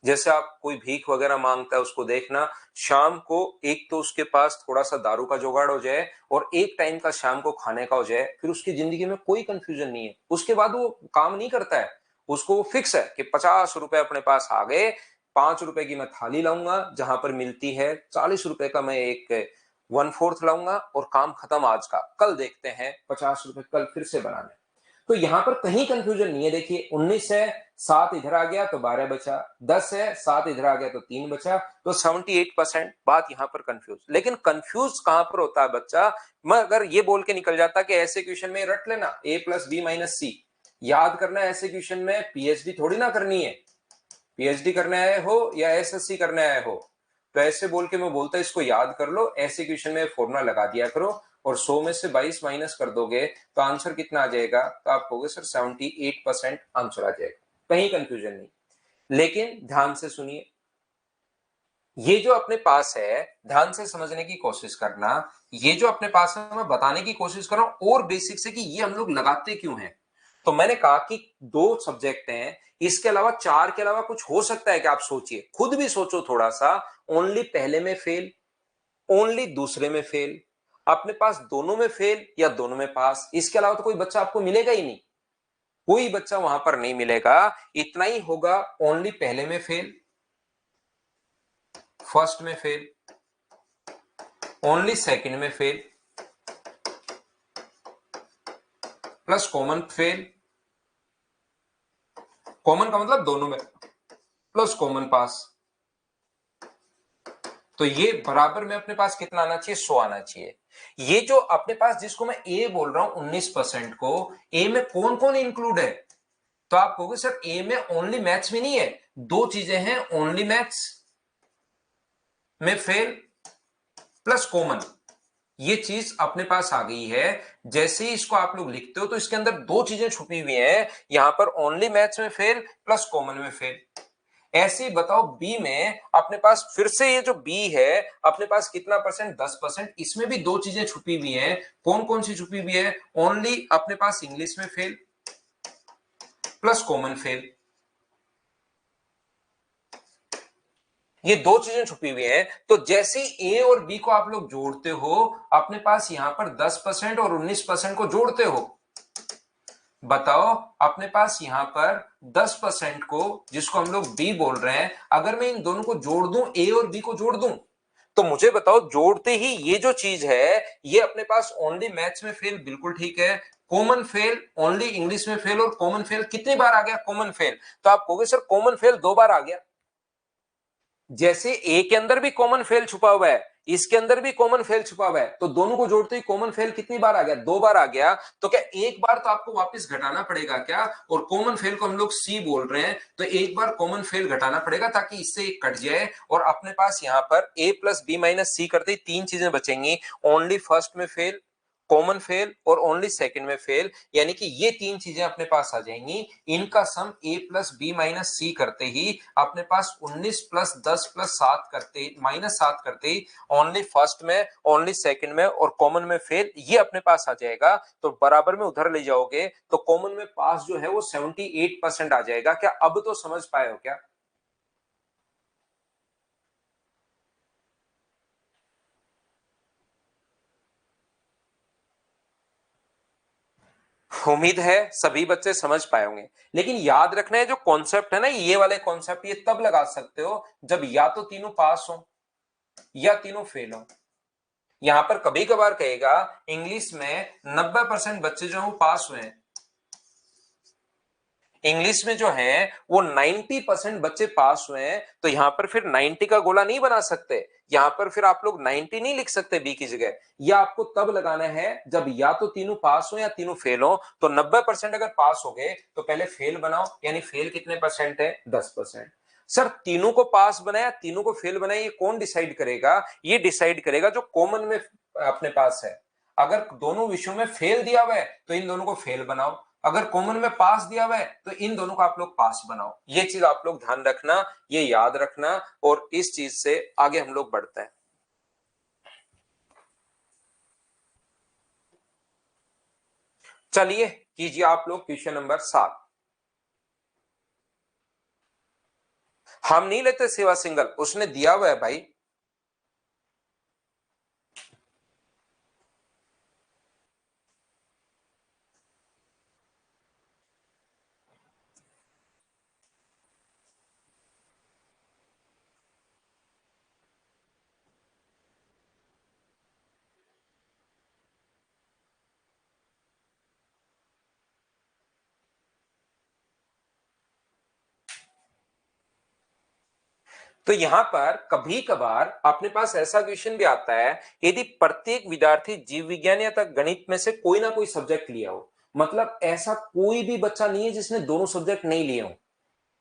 जैसे आप कोई भीख वगैरह मांगता है उसको देखना, शाम को एक तो उसके पास थोड़ा सा दारू का जुगाड़ हो जाए और एक टाइम का शाम को खाने का हो जाए, फिर उसकी जिंदगी में कोई कंफ्यूजन नहीं है। उसके बाद वो काम नहीं करता है, उसको वो फिक्स है कि 50 रुपए अपने पास आ गए, 5 रुपए की मैं थाली लाऊंगा, जहां पर मिलती है 40 रुपए का मैं एक 1/4 लाऊंगा और काम खत्म आज का, कल देखते हैं 50 रुपए कल फिर से बनाने। तो यहां पर कहीं कंफ्यूजन नहीं है। देखिए 19 है, 7 इधर आ गया तो 12 बचा, 10 है, 7 इधर आ गया तो 3 बचा, तो 78%। बात यहां पर कंफ्यूज, लेकिन कंफ्यूज कहां पर होता है बच्चा? मैं अगर ये बोल के निकल जाता कि ऐसे क्वेश्चन में रट लेना a प्लस बी माइनस सी, याद करना है, ऐसे क्वेश्चन में पीएचडी थोड़ी ना करनी है। पीएचडी करने आए हो या एसएससी करने आए हो, तो ऐसे बोल के मैं बोलता इसको याद कर लो, ऐसे क्वेश्चन में फॉर्मूला लगा दिया करो, और 100 में से 22 माइनस कर दोगे तो आंसर कितना आ जाएगा? तो आप कहोगे सर 78% आंसर आ जाएगा, कहीं कंफ्यूजन नहीं। लेकिन ध्यान से सुनिए, ये जो अपने पास है, ध्यान से समझने की कोशिश करना। ये जो अपने पास है मैं बताने की कोशिश कर रहा हूं और बेसिक से कि ये हम लोग लगाते क्यों हैं। तो मैंने कहा कि दो सब्जेक्ट हैं, इसके अलावा चार के अलावा कुछ हो सकता है कि आप सोचिए, खुद भी सोचो थोड़ा सा। ओनली पहले में फेल, ओनली दूसरे में फेल, अपने पास दोनों में फेल या दोनों में पास, इसके अलावा तो कोई बच्चा आपको मिलेगा ही नहीं, कोई बच्चा वहां पर नहीं मिलेगा। इतना ही होगा, ओनली पहले में फेल, फर्स्ट में फेल, ओनली सेकंड में fail, plus common fail, common का मतलब दोनों में, प्लस कॉमन पास। तो ये बराबर में अपने पास कितना आना चाहिए, 100 आना चाहिए। ये जो अपने पास जिसको मैं ए बोल रहा हूं 19% को, ए में कौन कौन इंक्लूड है। तो आप कहोगे सर ए में ओनली मैथ्स में नहीं है, दो चीजें हैं, ओनली मैथ्स में फेल प्लस कॉमन, ये चीज अपने पास आ गई है। जैसे ही इसको आप लोग लिखते हो तो इसके अंदर दो चीजें छुपी हुई हैं, यहां पर ओनली मैथ्स में फेल प्लस कॉमन में फेल। ऐसे ही बताओ बी में अपने पास फिर से ये जो बी है अपने पास कितना परसेंट, 10%, इसमें भी दो चीजें छुपी हुई हैं। कौन कौन सी छुपी हुई है, ओनली अपने पास इंग्लिश में फेल प्लस कॉमन फेल, ये दो चीजें छुपी हुई हैं। तो जैसे ही ए और बी को आप लोग जोड़ते हो, अपने पास यहां पर 10% और 19% को जोड़ते हो। बताओ अपने पास यहां पर 10% को, जिसको हम लोग बी बोल रहे हैं, अगर मैं इन दोनों को जोड़ दूं, ए और बी को जोड़ दूं, तो मुझे बताओ जोड़ते ही ये जो चीज है, ये अपने पास ओनली मैथ्स में फेल, बिल्कुल ठीक है। कॉमन फेल, ओनली इंग्लिश में फेल, और कॉमन फेल कितनी बार आ गया, कॉमन फेल। तो आप कहोगे सर कॉमन फेल दो बार आ गया। जैसे ए के अंदर भी कॉमन फेल छुपा हुआ है, इसके अंदर भी कॉमन फेल छुपा हुआ है, तो दोनों को जोड़ते ही कॉमन फेल कितनी बार आ गया, दो बार आ गया। तो क्या एक बार तो आपको वापस घटाना पड़ेगा क्या, और कॉमन फेल को हम लोग सी बोल रहे हैं, तो एक बार कॉमन फेल घटाना पड़ेगा ताकि इससे एक कट जाए, और अपने पास यहां पर ए प्लस बी माइनस सी करते ही तीन चीजें बचेंगी, ओनली फर्स्ट में फेल, कॉमन फेल और ओनली सेकंड में फेल। यानी कि ये तीन चीजें अपने पास आ जाएंगी, इनका सम a प्लस बी माइनस सी करते ही अपने पास 19 प्लस 10 प्लस 7 करते माइनस 7 करते ही ओनली फर्स्ट में, ओनली सेकंड में और कॉमन में फेल, ये अपने पास आ जाएगा। तो बराबर में उधर ले जाओगे तो कॉमन में पास जो है वो 78% आ जाएगा। क्या अब तो समझ पाए हो क्या। उम्मीद है सभी बच्चे समझ पाए होंगे। लेकिन याद रखना है जो कॉन्सेप्ट है ना, ये वाले कॉन्सेप्ट ये तब लगा सकते हो जब या तो तीनों पास हो या तीनों फेल हो। यहां पर कभी कभार कहेगा इंग्लिश में 90% बच्चे जो हैं वो पास हुए हैं, इंग्लिश में जो है वो 90% बच्चे पास हुए हैं, तो यहां पर फिर 90 का गोला नहीं बना सकते। यहां पर फिर आप लोग 90 नहीं लिख सकते बी की जगह। या आपको तब लगाना है जब या तो तीनों पास हो या तीनों फेल हो। तो 90% अगर पास हो गए तो पहले फेल बनाओ, यानी फेल कितने परसेंट है, 10%। सर तीनों को पास बनाया तीनों को फेल बनाया, ये कौन डिसाइड करेगा, ये डिसाइड करेगा जो कॉमन में अपने पास है। अगर दोनों विषयों में फेल दिया हुआ है तो इन दोनों को फेल बनाओ, अगर कॉमन में पास दिया हुआ है तो इन दोनों को आप लोग पास बनाओ। ये चीज आप लोग ध्यान रखना, ये याद रखना, और इस चीज से आगे हम लोग बढ़ते हैं। चलिए कीजिए आप लोग क्वेश्चन नंबर 7। हम नहीं लेते सेवा सिंगल, उसने दिया हुआ है भाई। तो यहां पर कभी कभार अपने पास ऐसा क्वेश्चन भी आता है, यदि प्रत्येक विद्यार्थी जीव विज्ञान या तक गणित में से कोई ना कोई सब्जेक्ट लिया हो, मतलब ऐसा कोई भी बच्चा नहीं है जिसने दोनों सब्जेक्ट नहीं लिए हो,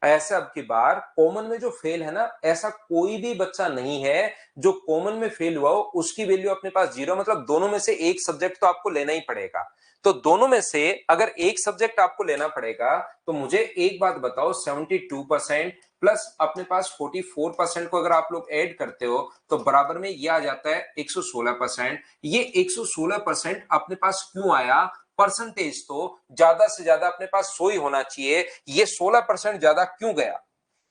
ऐसे अब की बार कॉमन में जो फेल है ना, ऐसा कोई भी बच्चा नहीं है जो कॉमन में फेल हुआ हो, उसकी वैल्यू अपने पास 0, मतलब दोनों में से एक सब्जेक्ट तो आपको लेना ही पड़ेगा। तो दोनों में से अगर एक सब्जेक्ट आपको लेना पड़ेगा, तो मुझे एक बात बताओ, 72% प्लस अपने पास 44% को अगर आप लोग ऐड करते हो तो बराबर में ये आ जाता है 116%। ये 116% अपने पास क्यों आया? परसेंटेज तो ज्यादा से ज्यादा अपने पास 100 ही होना चाहिए, ये 16% ज्यादा क्यों गया?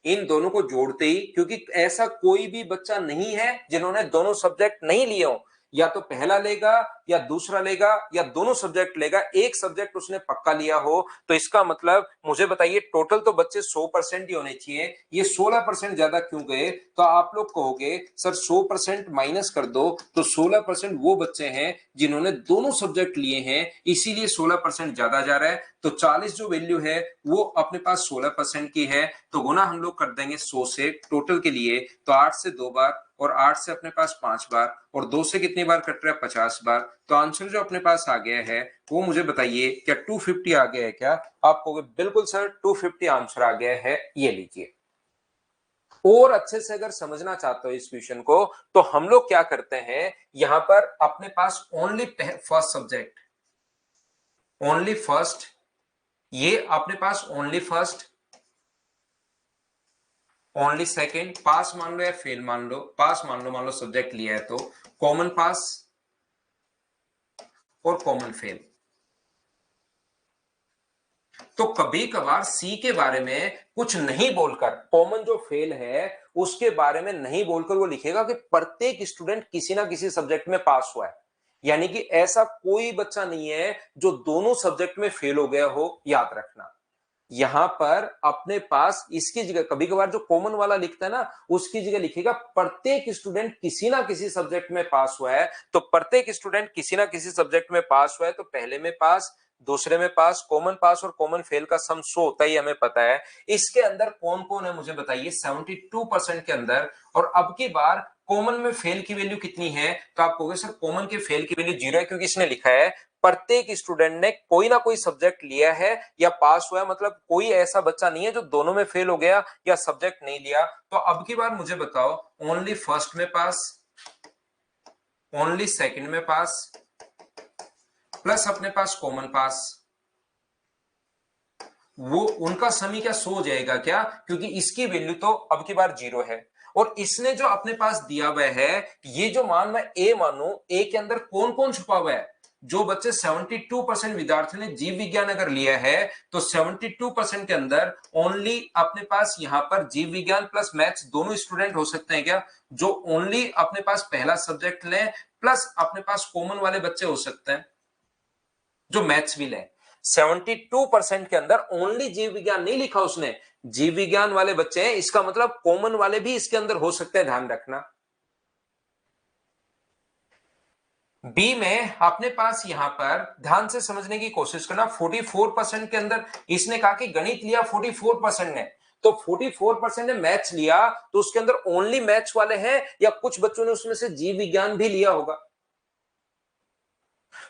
इन दोनों को जोड़ते ही, क्योंकि ऐसा कोई भी बच्चा नहीं है जिन्होंने दोनों सब्जेक्ट नहीं लिए हो, या तो पहला लेगा या दूसरा लेगा या दोनों सब्जेक्ट लेगा, एक सब्जेक्ट उसने पक्का लिया हो। तो इसका मतलब मुझे बताइए, टोटल तो बच्चे 100% ही होने चाहिए, ये 16% ज्यादा क्यों गए? तो आप लोग कहोगे सर 100% माइनस कर दो, तो 16% वो बच्चे हैं जिन्होंने दोनों सब्जेक्ट लिए हैं, इसीलिए 16% ज्यादा जा रहा है। तो 40 जो वैल्यू है वो अपने पास 16% की है, तो गुना हम लोग कर देंगे 100 से टोटल के लिए, तो 8 से 2 बार और 8 से अपने पास 5 बार और 2 से कितनी बार कट रहा है? 50 बार। तो आंसर जो अपने पास आ गया है वो मुझे बताइए, क्या 250 आ गया है क्या? आप कहोगे बिल्कुल सर 250 आंसर आ गया है, ये लीजिए। और अच्छे से अगर समझना चाहते हो इस क्वेश्चन को, तो हम लोग क्या करते हैं, यहां पर अपने पास only first subject, only first, ये अपने पास ओनली फर्स्ट, ओनली सेकंड, पास मान लो या फेल मान लो, पास मान लो सब्जेक्ट लिया है तो कॉमन पास और कॉमन फेल। तो कभी कभार सी के बारे में कुछ नहीं बोलकर, कॉमन जो फेल है उसके बारे में नहीं बोलकर वो लिखेगा कि प्रत्येक स्टूडेंट किसी ना किसी सब्जेक्ट में पास हुआ है, यानी कि ऐसा कोई बच्चा नहीं है जो दोनों सब्जेक्ट में फेल हो गया हो, याद रखना। यहां पर अपने पास इसकी जगह कभी कभार जो कॉमन वाला लिखता है ना, उसकी जगह लिखेगा प्रत्येक स्टूडेंट किसी ना किसी सब्जेक्ट में पास हुआ है। तो प्रत्येक स्टूडेंट किसी ना किसी सब्जेक्ट में पास हुआ है, तो पहले में पास, दूसरे में पास, कॉमन पास और कॉमन फेल का सम 100 होता ही हमें पता है। इसके अंदर कौन कौन है मुझे बताइए, 72% के अंदर। और अब की बार कॉमन में फेल की वैल्यू कितनी है? तो आप कहोगे सर कॉमन के फेल की वैल्यू 0 है, क्योंकि इसने लिखा है प्रत्येक स्टूडेंट ने कोई ना कोई सब्जेक्ट लिया है या पास हुआ है, मतलब कोई ऐसा बच्चा नहीं है जो दोनों में फेल हो गया या सब्जेक्ट नहीं लिया। तो अब की बार मुझे बताओ, ओनली फर्स्ट में पास, ओनली सेकंड में पास, प्लस अपने पास कॉमन पास, वो उनका समी क्या 100 हो जाएगा क्या? क्योंकि इसकी वैल्यू तो अब की बार 0 है। और इसने जो अपने पास दिया हुआ है, ये जो मान मैं ए मानू, ए के अंदर कौन कौन छुपा हुआ है? जो बच्चे 72% विद्यार्थियों ने जीव विज्ञान अगर लिया है, तो 72% के अंदर ओनली अपने पास यहां पर जीव विज्ञान प्लस मैथ्स दोनों स्टूडेंट हो सकते हैं क्या? जो ओनली अपने पास पहला सब्जेक्ट लें, प्लस अपने पास कॉमन वाले बच्चे हो सकते हैं जो मैथ्स भी लें। 72% के अंदर ओनली जीव विज्ञान नहीं लिखा उसने, जीव विज्ञान वाले बच्चे हैं, इसका मतलब कॉमन वाले भी इसके अंदर हो सकते हैं, ध्यान रखना। बी में अपने पास यहां पर ध्यान से समझने की कोशिश करना, 44% के अंदर इसने कहा कि गणित लिया 44% ने, तो 44% ने मैथ्स लिया, तो उसके अंदर ओनली मैथ्स वाले हैं या कुछ बच्चों ने उसमें से जीव विज्ञान भी लिया होगा?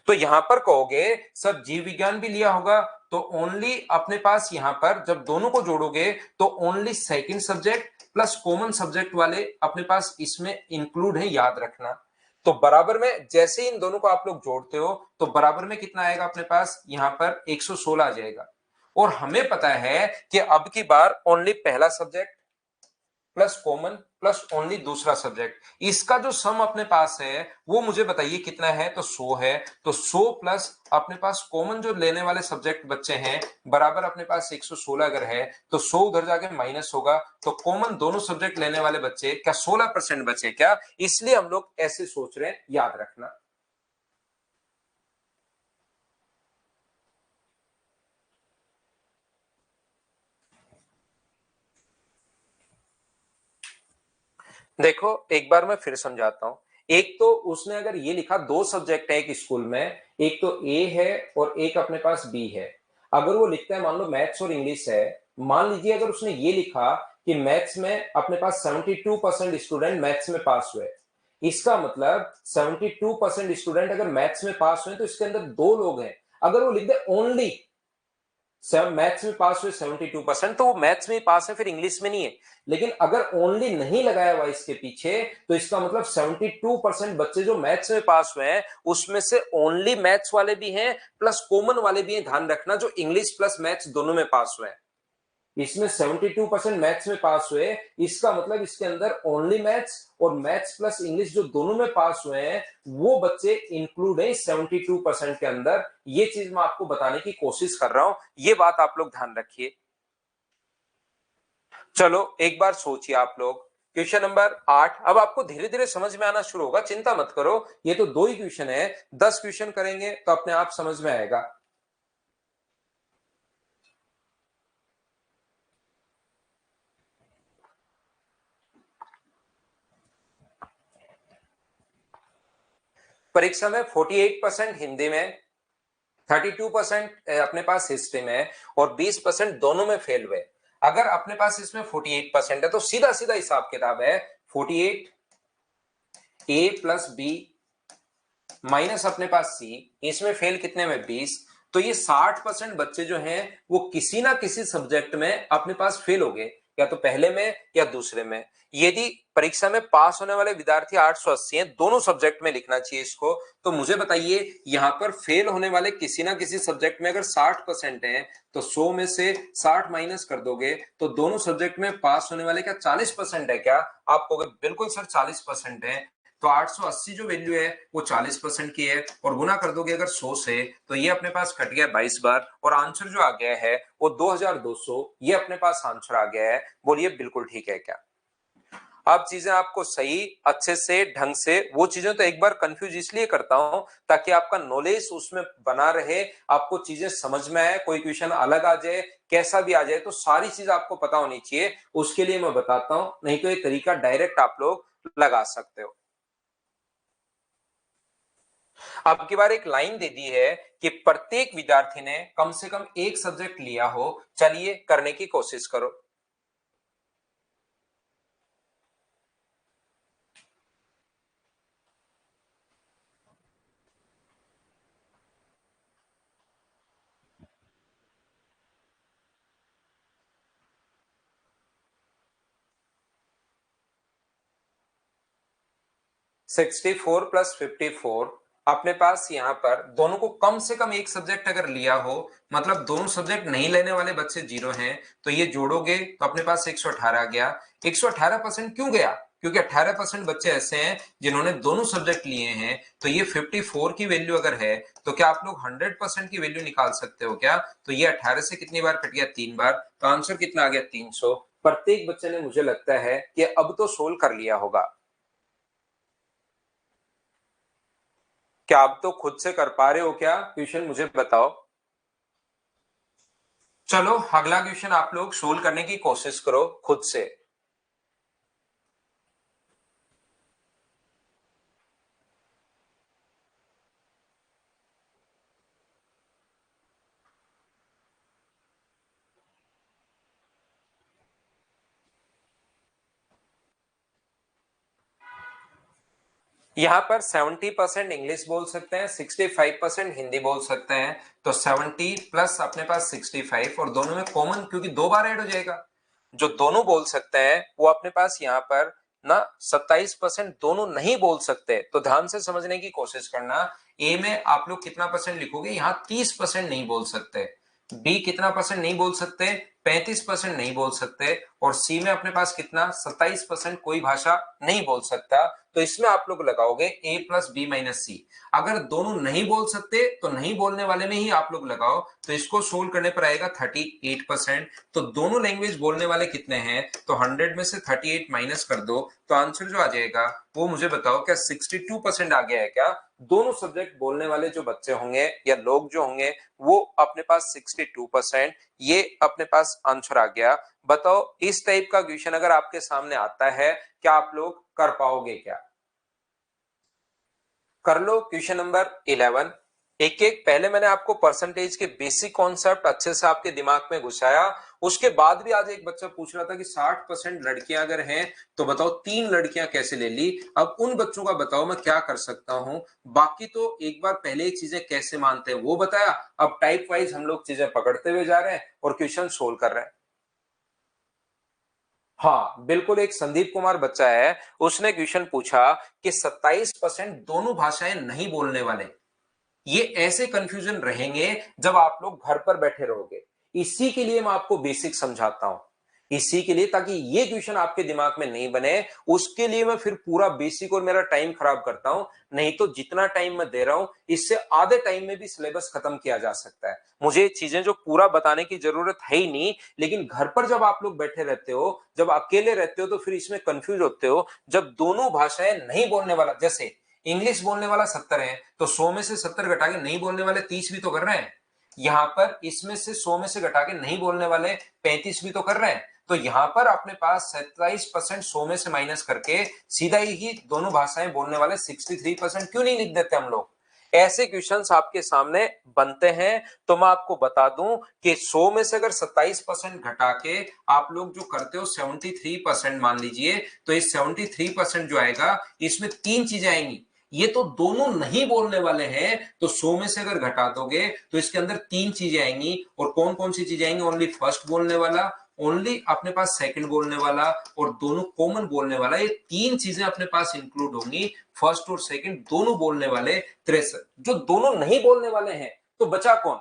तो यहां पर कहोगे सर जीव विज्ञान भी लिया होगा, तो ओनली अपने पास यहां पर जब दोनों को जोड़ोगे तो only second subject plus common subject वाले अपने पास इसमें इंक्लूड है, याद रखना। तो बराबर में जैसे ही इन दोनों को आप लोग जोड़ते हो, तो बराबर में कितना आएगा अपने पास? यहां पर 116 आ जाएगा। और हमें पता है कि अब की बार ओनली पहला subject plus common plus only दूसरा सब्जेक्ट, इसका जो सम अपने पास है वो मुझे बताइए कितना है? तो 100 है। तो 100 प्लस अपने पास कॉमन जो लेने वाले सब्जेक्ट बच्चे हैं, बराबर अपने पास 116 अगर है, तो 100 उधर जाके माइनस होगा, तो कॉमन दोनों सब्जेक्ट लेने वाले बच्चे क्या 16% बचे क्या? इसलिए हम लोग ऐसे सोच रहे हैं, याद रखना। देखो एक बार मैं फिर समझाता हूं। एक तो उसने अगर ये लिखा, दो सब्जेक्ट है एक स्कूल में, एक तो ए है और एक अपने पास बी है। अगर वो लिखता है मान लो मैथ्स और इंग्लिश है, मान लीजिए अगर उसने ये लिखा कि मैथ्स में अपने पास 72% स्टूडेंट मैथ्स में पास हुए, इसका मतलब 72% स्टूडेंट अगर मैथ्स में पास हुए तो इसके अंदर दो लोग हैं। अगर वो लिख दे ओनली, सब मैथ्स में पास हुए 72%, तो वो मैथ्स में पास है, फिर इंग्लिश में नहीं है। लेकिन अगर ओनली नहीं लगाया हुआ इसके पीछे, तो इसका मतलब 72% बच्चे जो मैथ्स में पास हुए हैं उसमें से ओनली मैथ्स वाले भी हैं प्लस कॉमन वाले भी हैं, ध्यान रखना, जो इंग्लिश प्लस मैथ्स दोनों में पास हुए हैं। इसमें 72% मैथ्स में पास हुए, इसका मतलब इसके अंदर ओनली मैथ्स और मैथ्स प्लस इंग्लिश जो दोनों में पास हुए हैं वो बच्चे इंक्लूड है 72% के अंदर। ये चीज मैं आपको बताने की कोशिश कर रहा हूं, ये बात आप लोग ध्यान रखिए। चलो एक बार सोचिए आप लोग, क्वेश्चन नंबर 8। अब आपको धीरे धीरे समझ में आना शुरू होगा, चिंता मत करो, ये तो 2 ही क्वेश्चन है, 10 क्वेश्चन करेंगे तो अपने आप समझ में आएगा। परीक्षा में 48% हिंदी में, 32% अपने पास हिस्ट्री में और 20% दोनों में फेल हुए। अगर अपने पास इसमें 48% है तो सीधा सीधा हिसाब किताब है, 48 ए प्लस बी माइनस अपने पास सी, इसमें फेल कितने में 20, तो ये 60% बच्चे जो हैं वो किसी ना किसी सब्जेक्ट में अपने पास फेल हो गए, या तो पहले में या दूसरे में। यदि परीक्षा में पास होने वाले विद्यार्थी 880 हैं, दोनों सब्जेक्ट में लिखना चाहिए इसको, तो मुझे बताइए यहां पर फेल होने वाले किसी ना किसी सब्जेक्ट में अगर 60% हैं तो 100 में से 60 माइनस कर दोगे तो दोनों सब्जेक्ट में पास होने वाले क्या 40% है क्या? आप कहोगे बिल्कुल सर 40% है, तो 880 जो वैल्यू है वो 40% की है, और गुना कर दोगे अगर 100 से तो ये अपने पास कट गया 22 बार, और आंसर जो आ गया है वो 2200, ये अपने पास आंसर आ गया है। बोलिए बिल्कुल ठीक है क्या? अब चीजें आपको सही अच्छे से ढंग से, वो चीजें तो एक बार कंफ्यूज इसलिए करता हूं ताकि आपका नॉलेज उसमें बना रहे, आपको चीजें समझ में आए, कोई क्वेश्चन अलग आ जाए कैसा भी आ जाए तो सारी चीज आपको पता होनी चाहिए, उसके लिए मैं बताता हूं, नहीं तो ये तरीका डायरेक्ट आप लोग लगा सकते हो। अब की बार एक लाइन दे दी है कि प्रत्येक विद्यार्थी ने कम से कम एक सब्जेक्ट लिया हो, चलिए करने की कोशिश करो। 64 प्लस 54, अपने पास यहाँ पर दोनों को कम से कम एक सब्जेक्ट अगर लिया हो, मतलब दोनों सब्जेक्ट नहीं लेने वाले बच्चे 0 हैं, तो ये जोड़ोगे तो अपने पास 118 गया। 118% क्यों गया? क्योंकि 18% बच्चे ऐसे हैं जिन्होंने दोनों सब्जेक्ट लिए हैं, तो ये 54 की वैल्यू अगर है तो क्या आप लोग 100% की वैल्यू निकाल सकते हो क्या? तो ये 18 से कितनी बार कट गया? 3 बार, तो आंसर कितना आ गया? 300। प्रत्येक बच्चे ने, मुझे लगता है कि अब तो सोल्व कर लिया होगा। क्या आप तो खुद से कर पा रहे हो क्या क्वेश्चन, मुझे बताओ। चलो अगला क्वेश्चन आप लोग सोल्व करने की कोशिश करो खुद से। 'यहाँ पर 70% इंग्लिश बोल सकते हैं, 65% हिंदी बोल सकते हैं, तो 70 प्लस अपने पास 65, और दोनों में कॉमन क्योंकि 2 बार ऐड हो जाएगा, जो दोनों बोल सकते हैं वो अपने पास यहाँ पर ना 27% दोनों नहीं बोल सकते, तो ध्यान से समझने की कोशिश करना। ए में आप लोग कितना परसेंट लिखोगे? यहाँ 30% नहीं बोल सकते। बी कितना परसेंट नहीं बोल सकते? 35% नहीं बोल सकते। और सी में अपने पास कितना? 27% कोई भाषा नहीं बोल सकता। तो इसमें आप लोग लगाओगे ए प्लस बी माइनस सी। अगर दोनों नहीं बोल सकते तो नहीं बोलने वाले में ही आप लोग लगाओ, तो इसको सोल्व करने पर आएगा 38%। तो दोनों लैंग्वेज बोलने वाले कितने हैं? तो 100 में से 38 माइनस कर दो, तो आंसर जो आ जाएगा वो मुझे बताओ क्या 62% आ गया है क्या? दोनों सब्जेक्ट बोलने वाले जो बच्चे होंगे या लोग जो होंगे वो अपने पास 62%, ये अपने पास आंसर आ गया। बताओ इस टाइप का क्वेश्चन अगर आपके सामने आता है, क्या आप लोग कर पाओगे क्या? कर लो क्वेश्चन नंबर 11। एक एक पहले मैंने आपको परसेंटेज के बेसिक कॉन्सेप्ट अच्छे से आपके दिमाग में घुसाया, उसके बाद भी आज एक बच्चा पूछ रहा था कि 60% लड़कियां अगर हैं तो बताओ 3 लड़कियां कैसे ले ली। अब उन बच्चों का बताओ मैं क्या कर सकता हूं। बाकी तो एक बार पहले चीजें कैसे मानते हैं वो बताया, अब टाइप वाइज हम लोग चीजें पकड़ते हुए जा रहे हैं और क्वेश्चन सोल्व कर रहे हैं। हाँ बिल्कुल, एक संदीप कुमार बच्चा है, उसने क्वेश्चन पूछा कि 27% दोनों भाषाएं नहीं बोलने वाले, ये ऐसे कंफ्यूजन रहेंगे जब आप लोग घर पर बैठे रहोगे। इसी के लिए मैं आपको बेसिक समझाता हूं, इसी के लिए, ताकि ये क्वेश्चन आपके दिमाग में नहीं बने, उसके लिए मैं फिर पूरा बेसिक और मेरा टाइम खराब करता हूं। नहीं तो जितना टाइम मैं दे रहा हूं इससे आधे टाइम में भी सिलेबस खत्म किया जा सकता है। मुझे ये चीजें जो पूरा बताने की जरूरत है ही नहीं, लेकिन घर पर जब आप लोग बैठे रहते हो, जब अकेले रहते हो, तो फिर इसमें कंफ्यूज होते हो। जब दोनों भाषाएं नहीं बोलने वाला, जैसे इंग्लिश बोलने वाला 70 है तो 100 में से 70 घटा के नहीं बोलने वाले 30 भी तो कर रहे हैं। यहां पर इसमें से 100 में से घटा के नहीं बोलने वाले 35 भी तो कर रहे हैं। तो यहां पर अपने पास 27% 100 में से माइनस करके सीधा ही दोनों भाषाएं बोलने वाले 63% क्यों नहीं लिख देते हम लोग। ऐसे क्वेश्चंस आपके सामने बनते हैं। तो मैं आपको बता दूं कि 100 में से अगर 27% घटा के आप लोग जो करते हो 73% मान लीजिए, तो इस 73% जो आएगा इसमें 3 चीजें आएंगी। ये तो दोनों नहीं बोलने वाले हैं, तो 100 में से अगर घटा दोगे तो इसके अंदर 3 चीजें आएंगी। और कौन कौन सी चीजें आएंगी? ओनली फर्स्ट बोलने वाला, ओनली अपने पास सेकंड बोलने वाला और दोनों कॉमन बोलने वाला। ये 3 चीजें अपने पास इंक्लूड होंगी, फर्स्ट और सेकंड दोनों बोलने वाले 63। जो दोनों नहीं बोलने वाले हैं तो बचा कौन?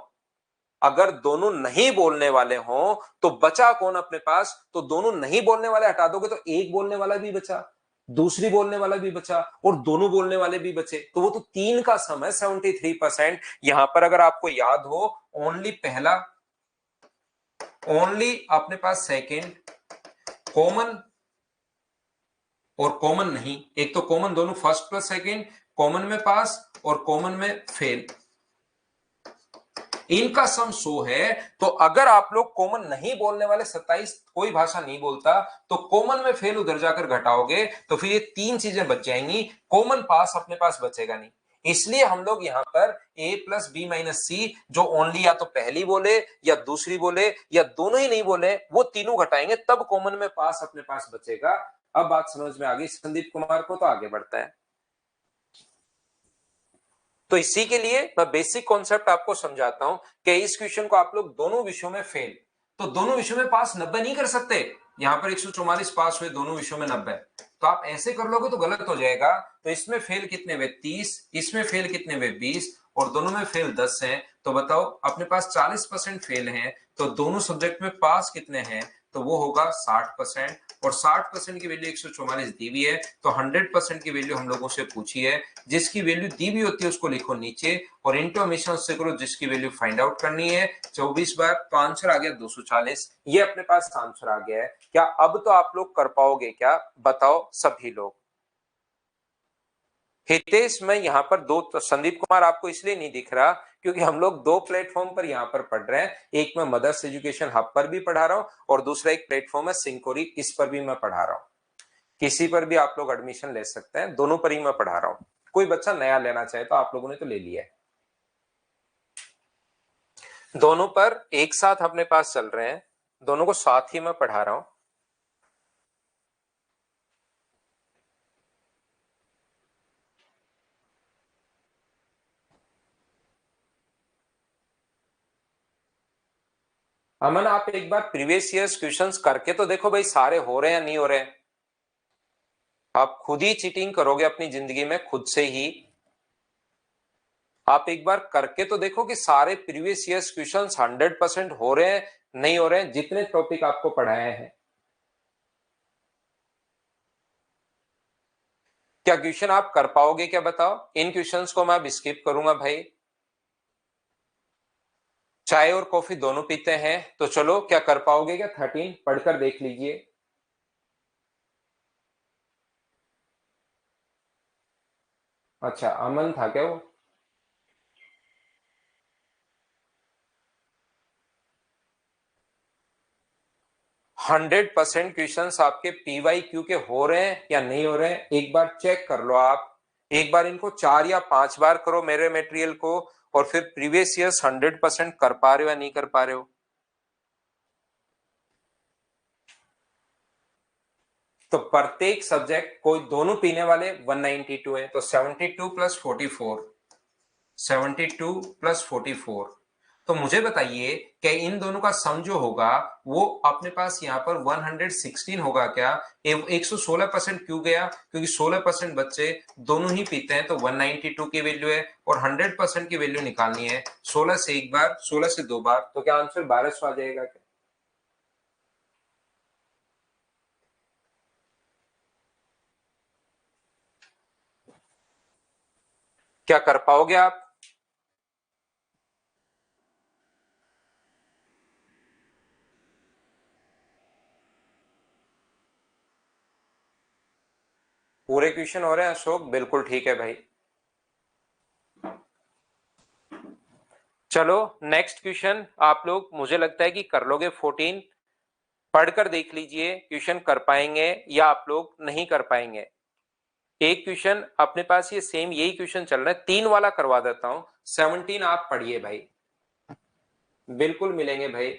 अगर दोनों नहीं बोलने वाले हों तो बचा कौन अपने पास? तो दोनों नहीं बोलने वाले हटा दोगे तो एक बोलने वाला भी बचा, दूसरी बोलने वाला भी बचा और दोनों बोलने वाले भी बचे। तो वो तो 3 का सम है 73%। यहां पर अगर आपको याद हो, ओनली पहला, ओनली अपने पास सेकंड, कॉमन और कॉमन नहीं। एक तो कॉमन दोनों फर्स्ट प्लस सेकंड, कॉमन में पास और कॉमन में फेल, इनका सम 100 है। तो अगर आप लोग कॉमन नहीं बोलने वाले 27 कोई भाषा नहीं बोलता, तो कॉमन में फेल उधर जाकर घटाओगे तो फिर ये 3 चीजें बच जाएंगी, कॉमन पास अपने पास बचेगा नहीं। इसलिए हम लोग यहां पर a प्लस बी माइनस सी, जो ओनली या तो पहली बोले या दूसरी बोले या दोनों ही नहीं बोले, वो तीनों घटाएंगे, तब कॉमन में पास अपने पास बचेगा। अब बात समझ में आ गई संदीप कुमार को, तो आगे बढ़ता है। तो इसी के लिए मैं बेसिक कॉन्सेप्ट आपको समझाता हूं कि इस क्वेश्चन को आप लोग दोनों विषयों में फेल, तो दोनों विषयों में पास 90 नहीं कर सकते। यहां पर 144 पास हुए, दोनों विषयों में 90, तो आप ऐसे कर लोगे तो गलत हो जाएगा। तो इसमें फेल कितने हुए? 30, इसमें फेल कितने हुए? 20, और दोनों में फेल 10 हैं। तो बताओ अपने पास 40% फेल हैं, तो दोनों सब्जेक्ट में पास कितने हैं? तो वो होगा 60%। और 60% की वैल्यू 144 दी हुई है, तो 100% की वैल्यू हम लोगों से पूछी है। जिसकी वैल्यू दी हुई होती है उसको लिखो नीचे और इंटू हमेशा उससे करो जिसकी वैल्यू फाइंड आउट करनी है 24 बार। तो आंसर आ गया 240। ये अपने पास आंसर आ गया है। क्या अब तो आप लोग कर पाओगे क्या? बताओ सभी लोग। हितेश, मैं यहाँ पर दो, तो संदीप कुमार आपको इसलिए नहीं दिख रहा क्योंकि हम लोग 2 प्लेटफॉर्म पर यहाँ पर पढ़ रहे हैं। एक मैं मदर्स एजुकेशन हब पर भी पढ़ा रहा हूँ और दूसरा एक प्लेटफॉर्म है सिंकोरी, इस पर भी मैं पढ़ा रहा हूँ। किसी पर भी आप लोग एडमिशन ले सकते हैं, दोनों पर ही मैं पढ़ा रहा हूँ। कोई बच्चा नया लेना चाहे तो आप लोगों ने तो ले लिया है। दोनों पर एक साथ अपने पास चल रहे हैं, दोनों को साथ ही मैं पढ़ा रहा हूं। अमन, आप एक बार प्रीवियस ईयर्स क्वेश्चंस करके तो देखो भाई, सारे हो रहे हैं या नहीं हो रहे हैं। आप खुद ही चीटिंग करोगे अपनी जिंदगी में, खुद से ही। आप एक बार करके तो देखो कि सारे प्रीवियस ईयर्स क्वेश्चंस 100% हो रहे हैं नहीं हो रहे हैं, जितने टॉपिक आपको पढ़ाए हैं। क्या क्वेश्चन आप कर पाओगे क्या? बताओ। इन क्वेश्चंस को मैं अब स्किप करूंगा भाई। चाय और कॉफी दोनों पीते हैं, तो चलो क्या कर पाओगे क्या? 13 पढ़कर देख लीजिए। अच्छा, अमन था क्या वो? 100% क्वेश्चन आपके पीवाई क्यू के हो रहे हैं या नहीं हो रहे हैं, एक बार चेक कर लो आप। एक बार इनको 4 या 5 बार करो मेरे मटेरियल को, और फिर प्रीवियस ईयर्स 100% कर पा रहे हो या नहीं कर पा रहे हो। तो प्रत्येक सब्जेक्ट कोई दोनों पीने वाले 192 है, तो 72 प्लस 44, 72 प्लस 44। तो मुझे बताइए कि इन दोनों का सम जो होगा वो अपने पास यहाँ पर 116 होगा क्या? 116% क्यों गया? क्योंकि 16% बच्चे दोनों ही पीते हैं, तो 192 की वैल्यू है और 100% की वैल्यू निकालनी है 16 से एक बार, 16 से दो बार, तो क्या आंसर 1200 आ जाएगा क्या? क्या कर पाओगे आप? पूरे क्वेश्चन हो रहे हैं अशोक? बिल्कुल ठीक है भाई। चलो नेक्स्ट क्वेश्चन आप लोग मुझे लगता है कि कर लोगे 14। पढ़कर देख लीजिए क्वेश्चन कर पाएंगे या आप लोग नहीं कर पाएंगे। एक क्वेश्चन अपने पास ये सेम यही क्वेश्चन चल रहा है, 3 वाला करवा देता हूं। 17 आप पढ़िए भाई, बिल्कुल मिलेंगे भाई।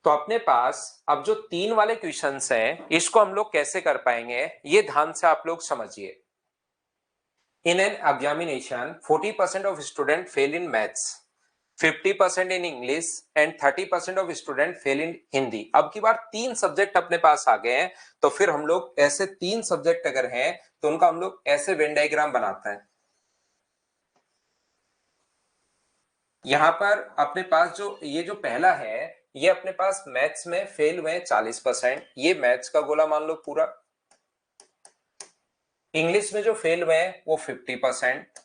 तो अपने पास अब जो 3 वाले क्वेश्चंस हैं इसको हम लोग कैसे कर पाएंगे, ये ध्यान से आप लोग समझिए। In an examination 40% of student fail in maths, 50% in English and 30% of student fail in Hindi. अब की बार 3 सब्जेक्ट अपने पास आ गए हैं, तो फिर हम लोग ऐसे 3 सब्जेक्ट अगर हैं तो उनका हम लोग ऐसे वेन डायग्राम बनाते हैं। यहां पर अपने पास जो ये जो पहला है, ये अपने पास मैथ्स में फेल हुए 40%, ये मैथ्स का गोला मान लो पूरा। इंग्लिश में जो फेल हुए हैं वो 50%,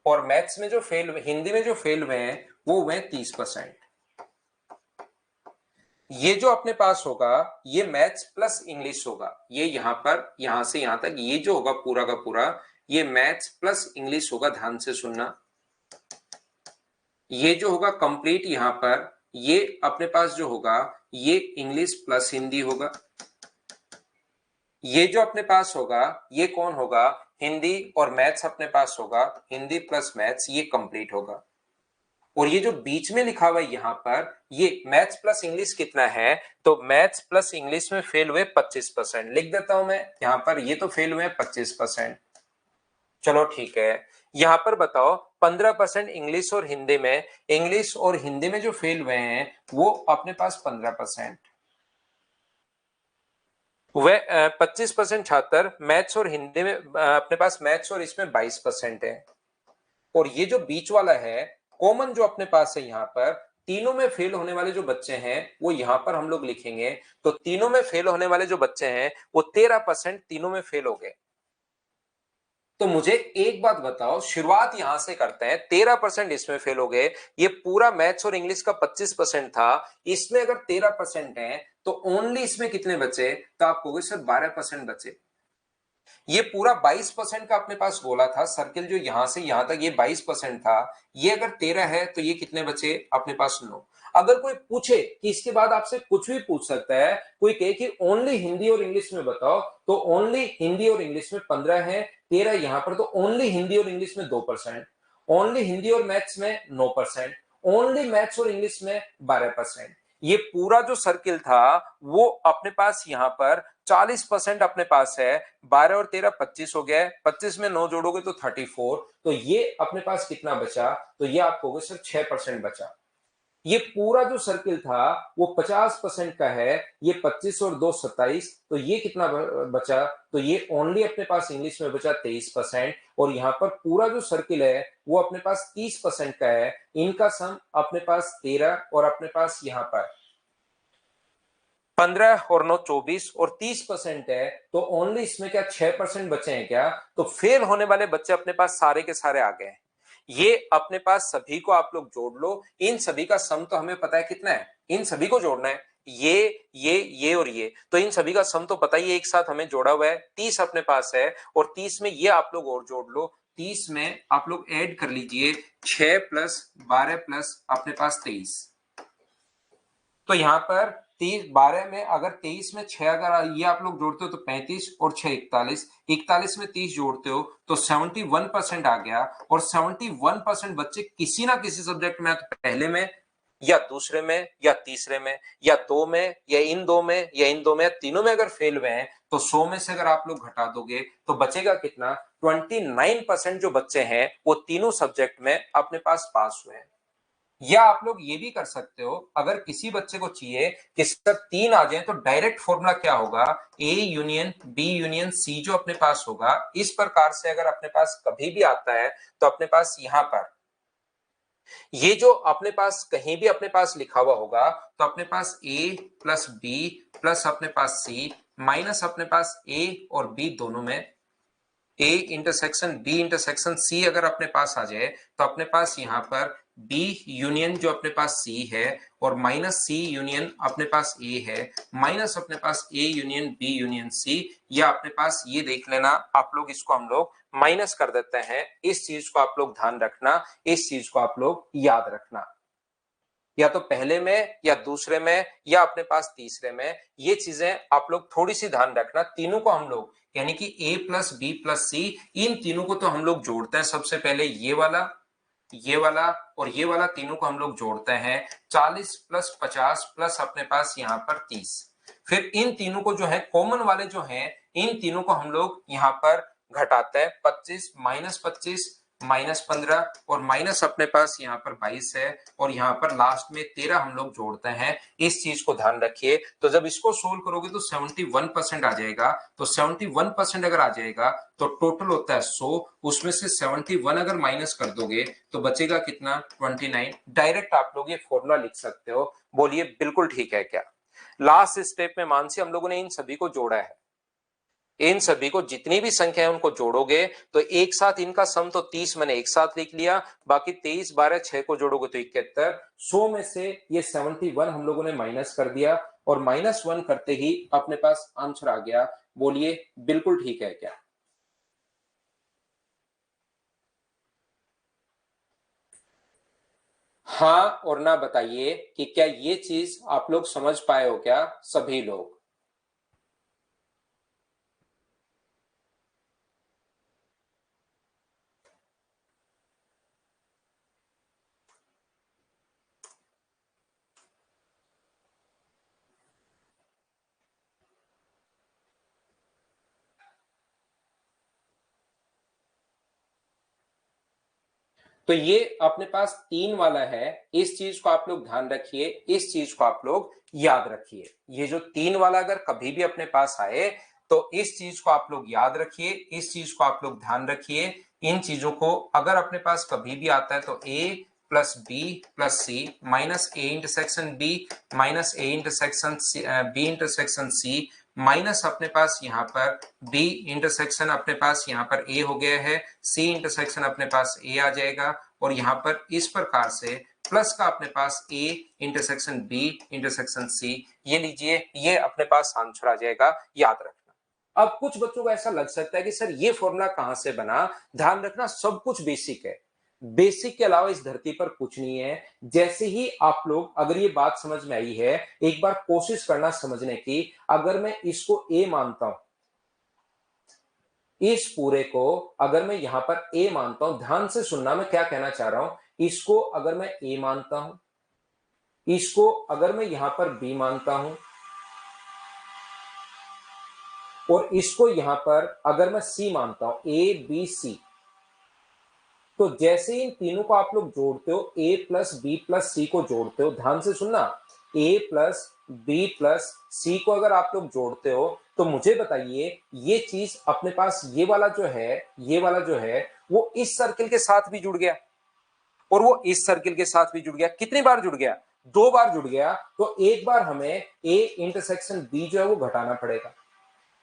और मैथ्स में जो फेल हुए, हिंदी में जो फेल हुए हैं वो हुए 30%। ये जो अपने पास होगा ये मैथ्स प्लस इंग्लिश होगा, ये यहां पर यहां से यहां तक ये जो होगा पूरा का पूरा ये मैथ्स प्लस इंग्लिश होगा। ध्यान से सुनना, ये जो होगा कंप्लीट यहां पर ये अपने पास जो होगा ये इंग्लिश प्लस हिंदी होगा। ये जो अपने पास होगा ये कौन होगा? हिंदी, और मैथ्स अपने पास होगा हिंदी प्लस मैथ्स, ये कंप्लीट होगा। और ये जो बीच में लिखा हुआ है यहां पर ये मैथ्स प्लस इंग्लिश कितना है, तो मैथ्स प्लस इंग्लिश में फेल हुए 25%। लिख देता हूं मैं यहां पर, ये तो फेल हुए 25%। चलो ठीक है, यहां पर बताओ 15% इंग्लिश और हिंदी में, इंग्लिश और हिंदी में जो फेल हुए हैं वो अपने पास 15%। वह 25% छात्र मैथ्स और हिंदी में अपने पास मैथ्स और इसमें 22% है। और ये जो बीच वाला है कॉमन जो अपने पास है यहाँ पर, तीनों में फेल होने वाले जो बच्चे हैं वो यहां पर हम लोग लिखेंगे। तो तीनों में फेल होने वाले जो बच्चे हैं वो 13% तीनों में फेल हो गए। तो मुझे एक बात बताओ, शुरुआत यहां से करते हैं, 13% इसमें फेल हो गए, ये पूरा मैथ्स और इंग्लिश का 25% था, इसमें अगर 13% है तो ओनली इसमें कितने बचे? तो आप कहोगे सर 12% बचे। ये पूरा 22% का अपने पास गोला था, सर्किल जो यहां से यहां तक ये 22% था, ये अगर 13 है तो ये कितने बचे अपने पास? 9। अगर कोई पूछे कि इसके बाद आपसे कुछ भी पूछ सकता है, कोई कहे कि ओनली हिंदी और इंग्लिश में बताओ, तो ओनली हिंदी और इंग्लिश में 15 है, 13 यहां पर, तो ओनली हिंदी और इंग्लिश में 2%, ओनली हिंदी और मैथ्स में 9%, ओनली मैथ्स और इंग्लिश में 12%। ये पूरा जो सर्किल था वो अपने पास यहां पर 40% अपने पास है। 12 और 13 25 हो गया, 25 में 9 जोड़ोगे तो 34, तो ये अपने पास कितना बचा? तो ये आप कहोगे सर 6% बचा। ये पूरा जो सर्किल था वो 50% का है, ये 25 और 2 27, तो ये कितना बचा? तो ये ओनली अपने पास इंग्लिश में बचा 23%, और यहां पर पूरा जो सर्किल है वो अपने पास 30% का है, इनका सम अपने पास 13 और अपने पास यहां पर 15 और 9 24 और 30% है, तो ओनली इसमें क्या 6% बचे हैं क्या? तो फेल होने वाले बच्चे अपने पास सारे के सारे आ गए हैं। ये अपने पास सभी को आप लोग जोड़ लो, इन सभी का सम तो हमें पता है कितना है, इन सभी को जोड़ना है, ये और ये, तो इन सभी का सम तो पता ही है, एक साथ हमें जोड़ा हुआ है 30 अपने पास है, और 30 में ये आप लोग और जोड़ लो, 30 में आप लोग ऐड कर लीजिए 6 प्लस 12 प्लस अपने पास 23। तो यहाँ पर 12 में अगर 23 में 6 अगर ये आप लोग जोड़ते हो तो 35 और 6 41, 41 में 30 जोड़ते हो तो 71% आ गया। और 71% बच्चे किसी ना किसी सब्जेक्ट में, तो पहले में या दूसरे में या तीसरे में या दो में या इन दो में या इन दो में या तीनों में अगर फेल हुए हैं, तो 100 में से अगर आप लोग घटा दोगे तो बचेगा कितना? 29% जो बच्चे हैं वो तीनों सब्जेक्ट में अपने पास पास हुए हैं। या आप लोग ये भी कर सकते हो, अगर किसी बच्चे को चाहिए कि सर 3 आ जाए, तो डायरेक्ट फॉर्मूला क्या होगा? A union B union C जो अपने पास होगा, इस प्रकार से अगर अपने पास कभी भी आता है तो अपने पास यहां पर ये जो अपने पास कहीं भी अपने पास लिखा हुआ होगा, तो अपने पास ए प्लस बी प्लस अपने पास सी माइनस अपने पास ए और बी दोनों में A intersection B intersection C अगर अपने पास आ जाए, तो अपने पास यहाँ पर बी यूनियन जो अपने पास सी है और माइनस सी यूनियन अपने पास ए है, माइनस अपने पास A union B union C, या अपने पास ये देख लेना आप लोग, इसको हम लोग माइनस कर देते हैं। इस चीज को आप लोग ध्यान रखना, इस चीज को आप लोग याद रखना, या तो पहले में या दूसरे में या अपने पास तीसरे में, ये चीजें आप लोग थोड़ी सी ध्यान रखना। तीनों को हम लोग यानी कि a प्लस बी प्लस सी, इन तीनों को तो हम लोग जोड़ते हैं। सबसे पहले ये वाला और ये वाला तीनों को हम लोग जोड़ते हैं। 40 प्लस 50 प्लस अपने पास यहाँ पर 30। फिर इन तीनों को जो है कॉमन वाले जो हैं, इन तीनों को हम लोग यहाँ पर घटाते हैं। 25 माइनस 25 माइनस 15 और माइनस अपने पास यहाँ पर 22 है, और यहाँ पर लास्ट में 13 हम लोग जोड़ते हैं। इस चीज को ध्यान रखिए। तो जब इसको सोल्व करोगे तो 71% आ जाएगा। तो 71% अगर आ जाएगा तो टोटल होता है 100, उसमें से 71 अगर माइनस कर दोगे तो बचेगा कितना? 29। डायरेक्ट आप लोग ये फॉर्मूला लिख सकते हो। बोलिए बिल्कुल ठीक है क्या? लास्ट स्टेप में मानसी हम लोगों ने इन सभी को जोड़ा है। इन सभी को जितनी भी संख्या है उनको जोड़ोगे तो एक साथ इनका सम तो 30 मैंने एक साथ लिख लिया, बाकी 23 12 6 को जोड़ोगे तो 71। 100 में से ये 71 हम लोगों ने माइनस कर दिया और -1 करते ही अपने पास आंसर आ गया। बोलिए बिल्कुल ठीक है क्या? हाँ और ना बताइए कि क्या ये चीज आप लोग समझ पाए हो क्या सभी लोग? तो ये अपने पास 3 वाला है। इस चीज को आप लोग ध्यान रखिए, इस चीज को आप लोग याद रखिए। ये जो 3 वाला अगर कभी भी अपने पास आए तो इस चीज को आप लोग याद रखिए, इस चीज को आप लोग ध्यान रखिए। इन चीजों को अगर अपने पास कभी भी आता है तो A plus B plus C minus A intersection B minus A intersection B intersection C minus अपने पास यहाँ पर बी इंटरसेक्शन अपने पास यहाँ पर ए हो गया है, सी इंटरसेक्शन अपने पास ए आ जाएगा, और यहाँ पर इस प्रकार से प्लस का अपने पास A intersection B intersection C, ये लीजिए, ये अपने पास आंसर आ जाएगा। याद रखना। अब कुछ बच्चों को ऐसा लग सकता है कि सर ये फॉर्मूला कहां से बना? ध्यान रखना, सब कुछ बेसिक है। बेसिक के अलावा इस धरती पर कुछ नहीं है। जैसे ही आप लोग, अगर ये बात समझ में आई है, एक बार कोशिश करना समझने की। अगर मैं इसको ए मानता हूं, इस पूरे को अगर मैं यहां पर ए मानता हूं, ध्यान से सुनना मैं क्या कहना चाह रहा हूं। इसको अगर मैं ए मानता हूं, इसको अगर मैं यहां पर बी मानता हूं, और इसको यहां पर अगर मैं सी मानता हूं, ए बी सी, तो जैसे इन तीनों को आप लोग जोड़ते हो, ए प्लस बी प्लस सी को जोड़ते हो, ध्यान से सुनना, ए प्लस बी प्लस सी को अगर आप लोग जोड़ते हो, तो मुझे बताइए ये चीज अपने पास ये वाला जो है, ये वाला जो है वो इस सर्किल के साथ भी जुड़ गया और वो इस सर्किल के साथ भी जुड़ गया। कितनी बार जुड़ गया? 2 बार जुड़ गया। तो एक बार हमें ए इंटरसेक्शन बी जो है वो घटाना पड़ेगा।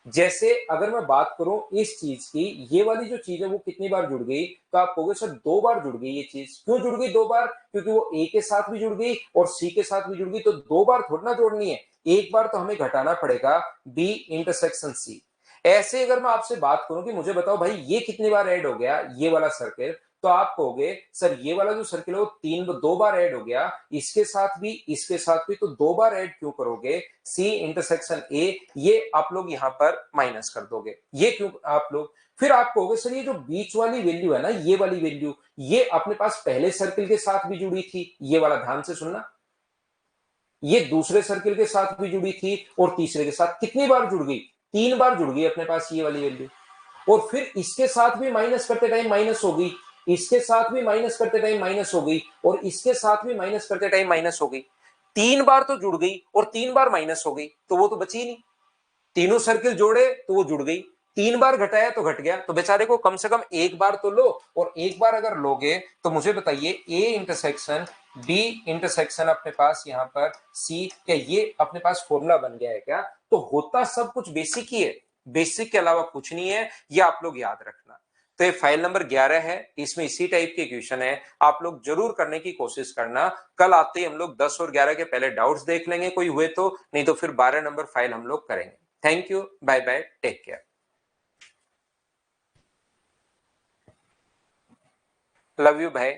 जैसे अगर मैं बात करूं इस चीज की, ये वाली जो चीज है वो कितनी बार जुड़ गई? तो आप कहोगे सर 2 बार जुड़ गई ये चीज। क्यों जुड़ गई 2 बार? क्योंकि वो ए के साथ भी जुड़ गई और सी के साथ भी जुड़ गई। तो 2 बार थोड़ी ना जोड़नी है, एक बार तो हमें घटाना पड़ेगा बी इंटरसेक्शन सी। ऐसे अगर मैं आपसे बात करूं कि मुझे बताओ भाई ये कितनी बार ऐड हो गया ये वाला सर्किल, तो आप कहोगे सर ये वाला जो सर्किल है वो दो बार ऐड हो गया, इसके साथ भी तो दो बार ऐड क्यों करोगे, सी इंटरसेक्शन ए, ये आप लोग यहां पर माइनस कर दोगे, ये क्यों आप लोग, फिर आप कहोगे सर ये जो बीच वाली वैल्यू है ना, ये वाली वैल्यू, ये अपने पास पहले सर्किल के साथ भी जुड़ी थी, ये वाला ध्यान से सुनना, ये दूसरे सर्किल के साथ भी जुड़ी थी और तीसरे के साथ कितनी बार जुड़ गई, तीन बार जुड़ गई अपने पास ये वाली वैल्यू, और फिर इसके साथ भी माइनस करते टाइम माइनस हो गई, इसके साथ भी माइनस करते टाइम माइनस हो गई, और इसके साथ भी माइनस करते टाइम माइनस हो गई, तीन बार तो जुड़ गई और तीन बार माइनस हो गई, तो वो तो बची नहीं, तीनों सर्किल जोड़े तो वो जुड़ गई, तीन बार घटाया तो घट गया, तो बेचारे को कम से कम एक बार तो लो, और एक बार अगर लोगे तो मुझे बताइए ए इंटरसेक्शन बी इंटरसेक्शन अपने पास यहां पर सी, क्या ये अपने पास फॉर्मूला बन गया है क्या, तो होता सब कुछ बेसिक ही है, बेसिक के अलावा कुछ नहीं है, ये आप लोग याद रखना। तो ये फाइल नंबर 11 है, इसमें इसी टाइप के क्वेश्चन है, आप लोग जरूर करने की कोशिश करना। कल आते ही हम लोग 10 और 11 के पहले डाउट्स देख लेंगे कोई हुए तो, नहीं तो फिर 12 नंबर फाइल हम लोग करेंगे। Thank you, bye bye, take care, love you भाई।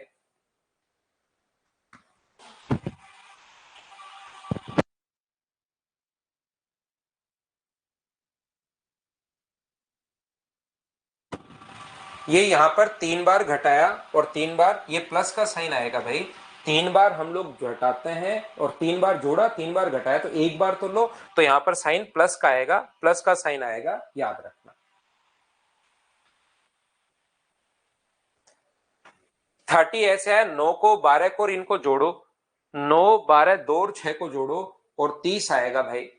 ये यहां पर तीन बार घटाया और तीन बार ये प्लस का साइन आएगा भाई, तीन बार हम लोग घटाते हैं और तीन बार जोड़ा तीन बार घटाया, तो एक बार तो लो, तो यहां पर साइन प्लस का आएगा, प्लस का साइन आएगा, याद रखना। 30 ऐसे है, 9 को 12 को और इनको जोड़ो, 9 12 2 और 6 को जोड़ो और 30 आएगा भाई।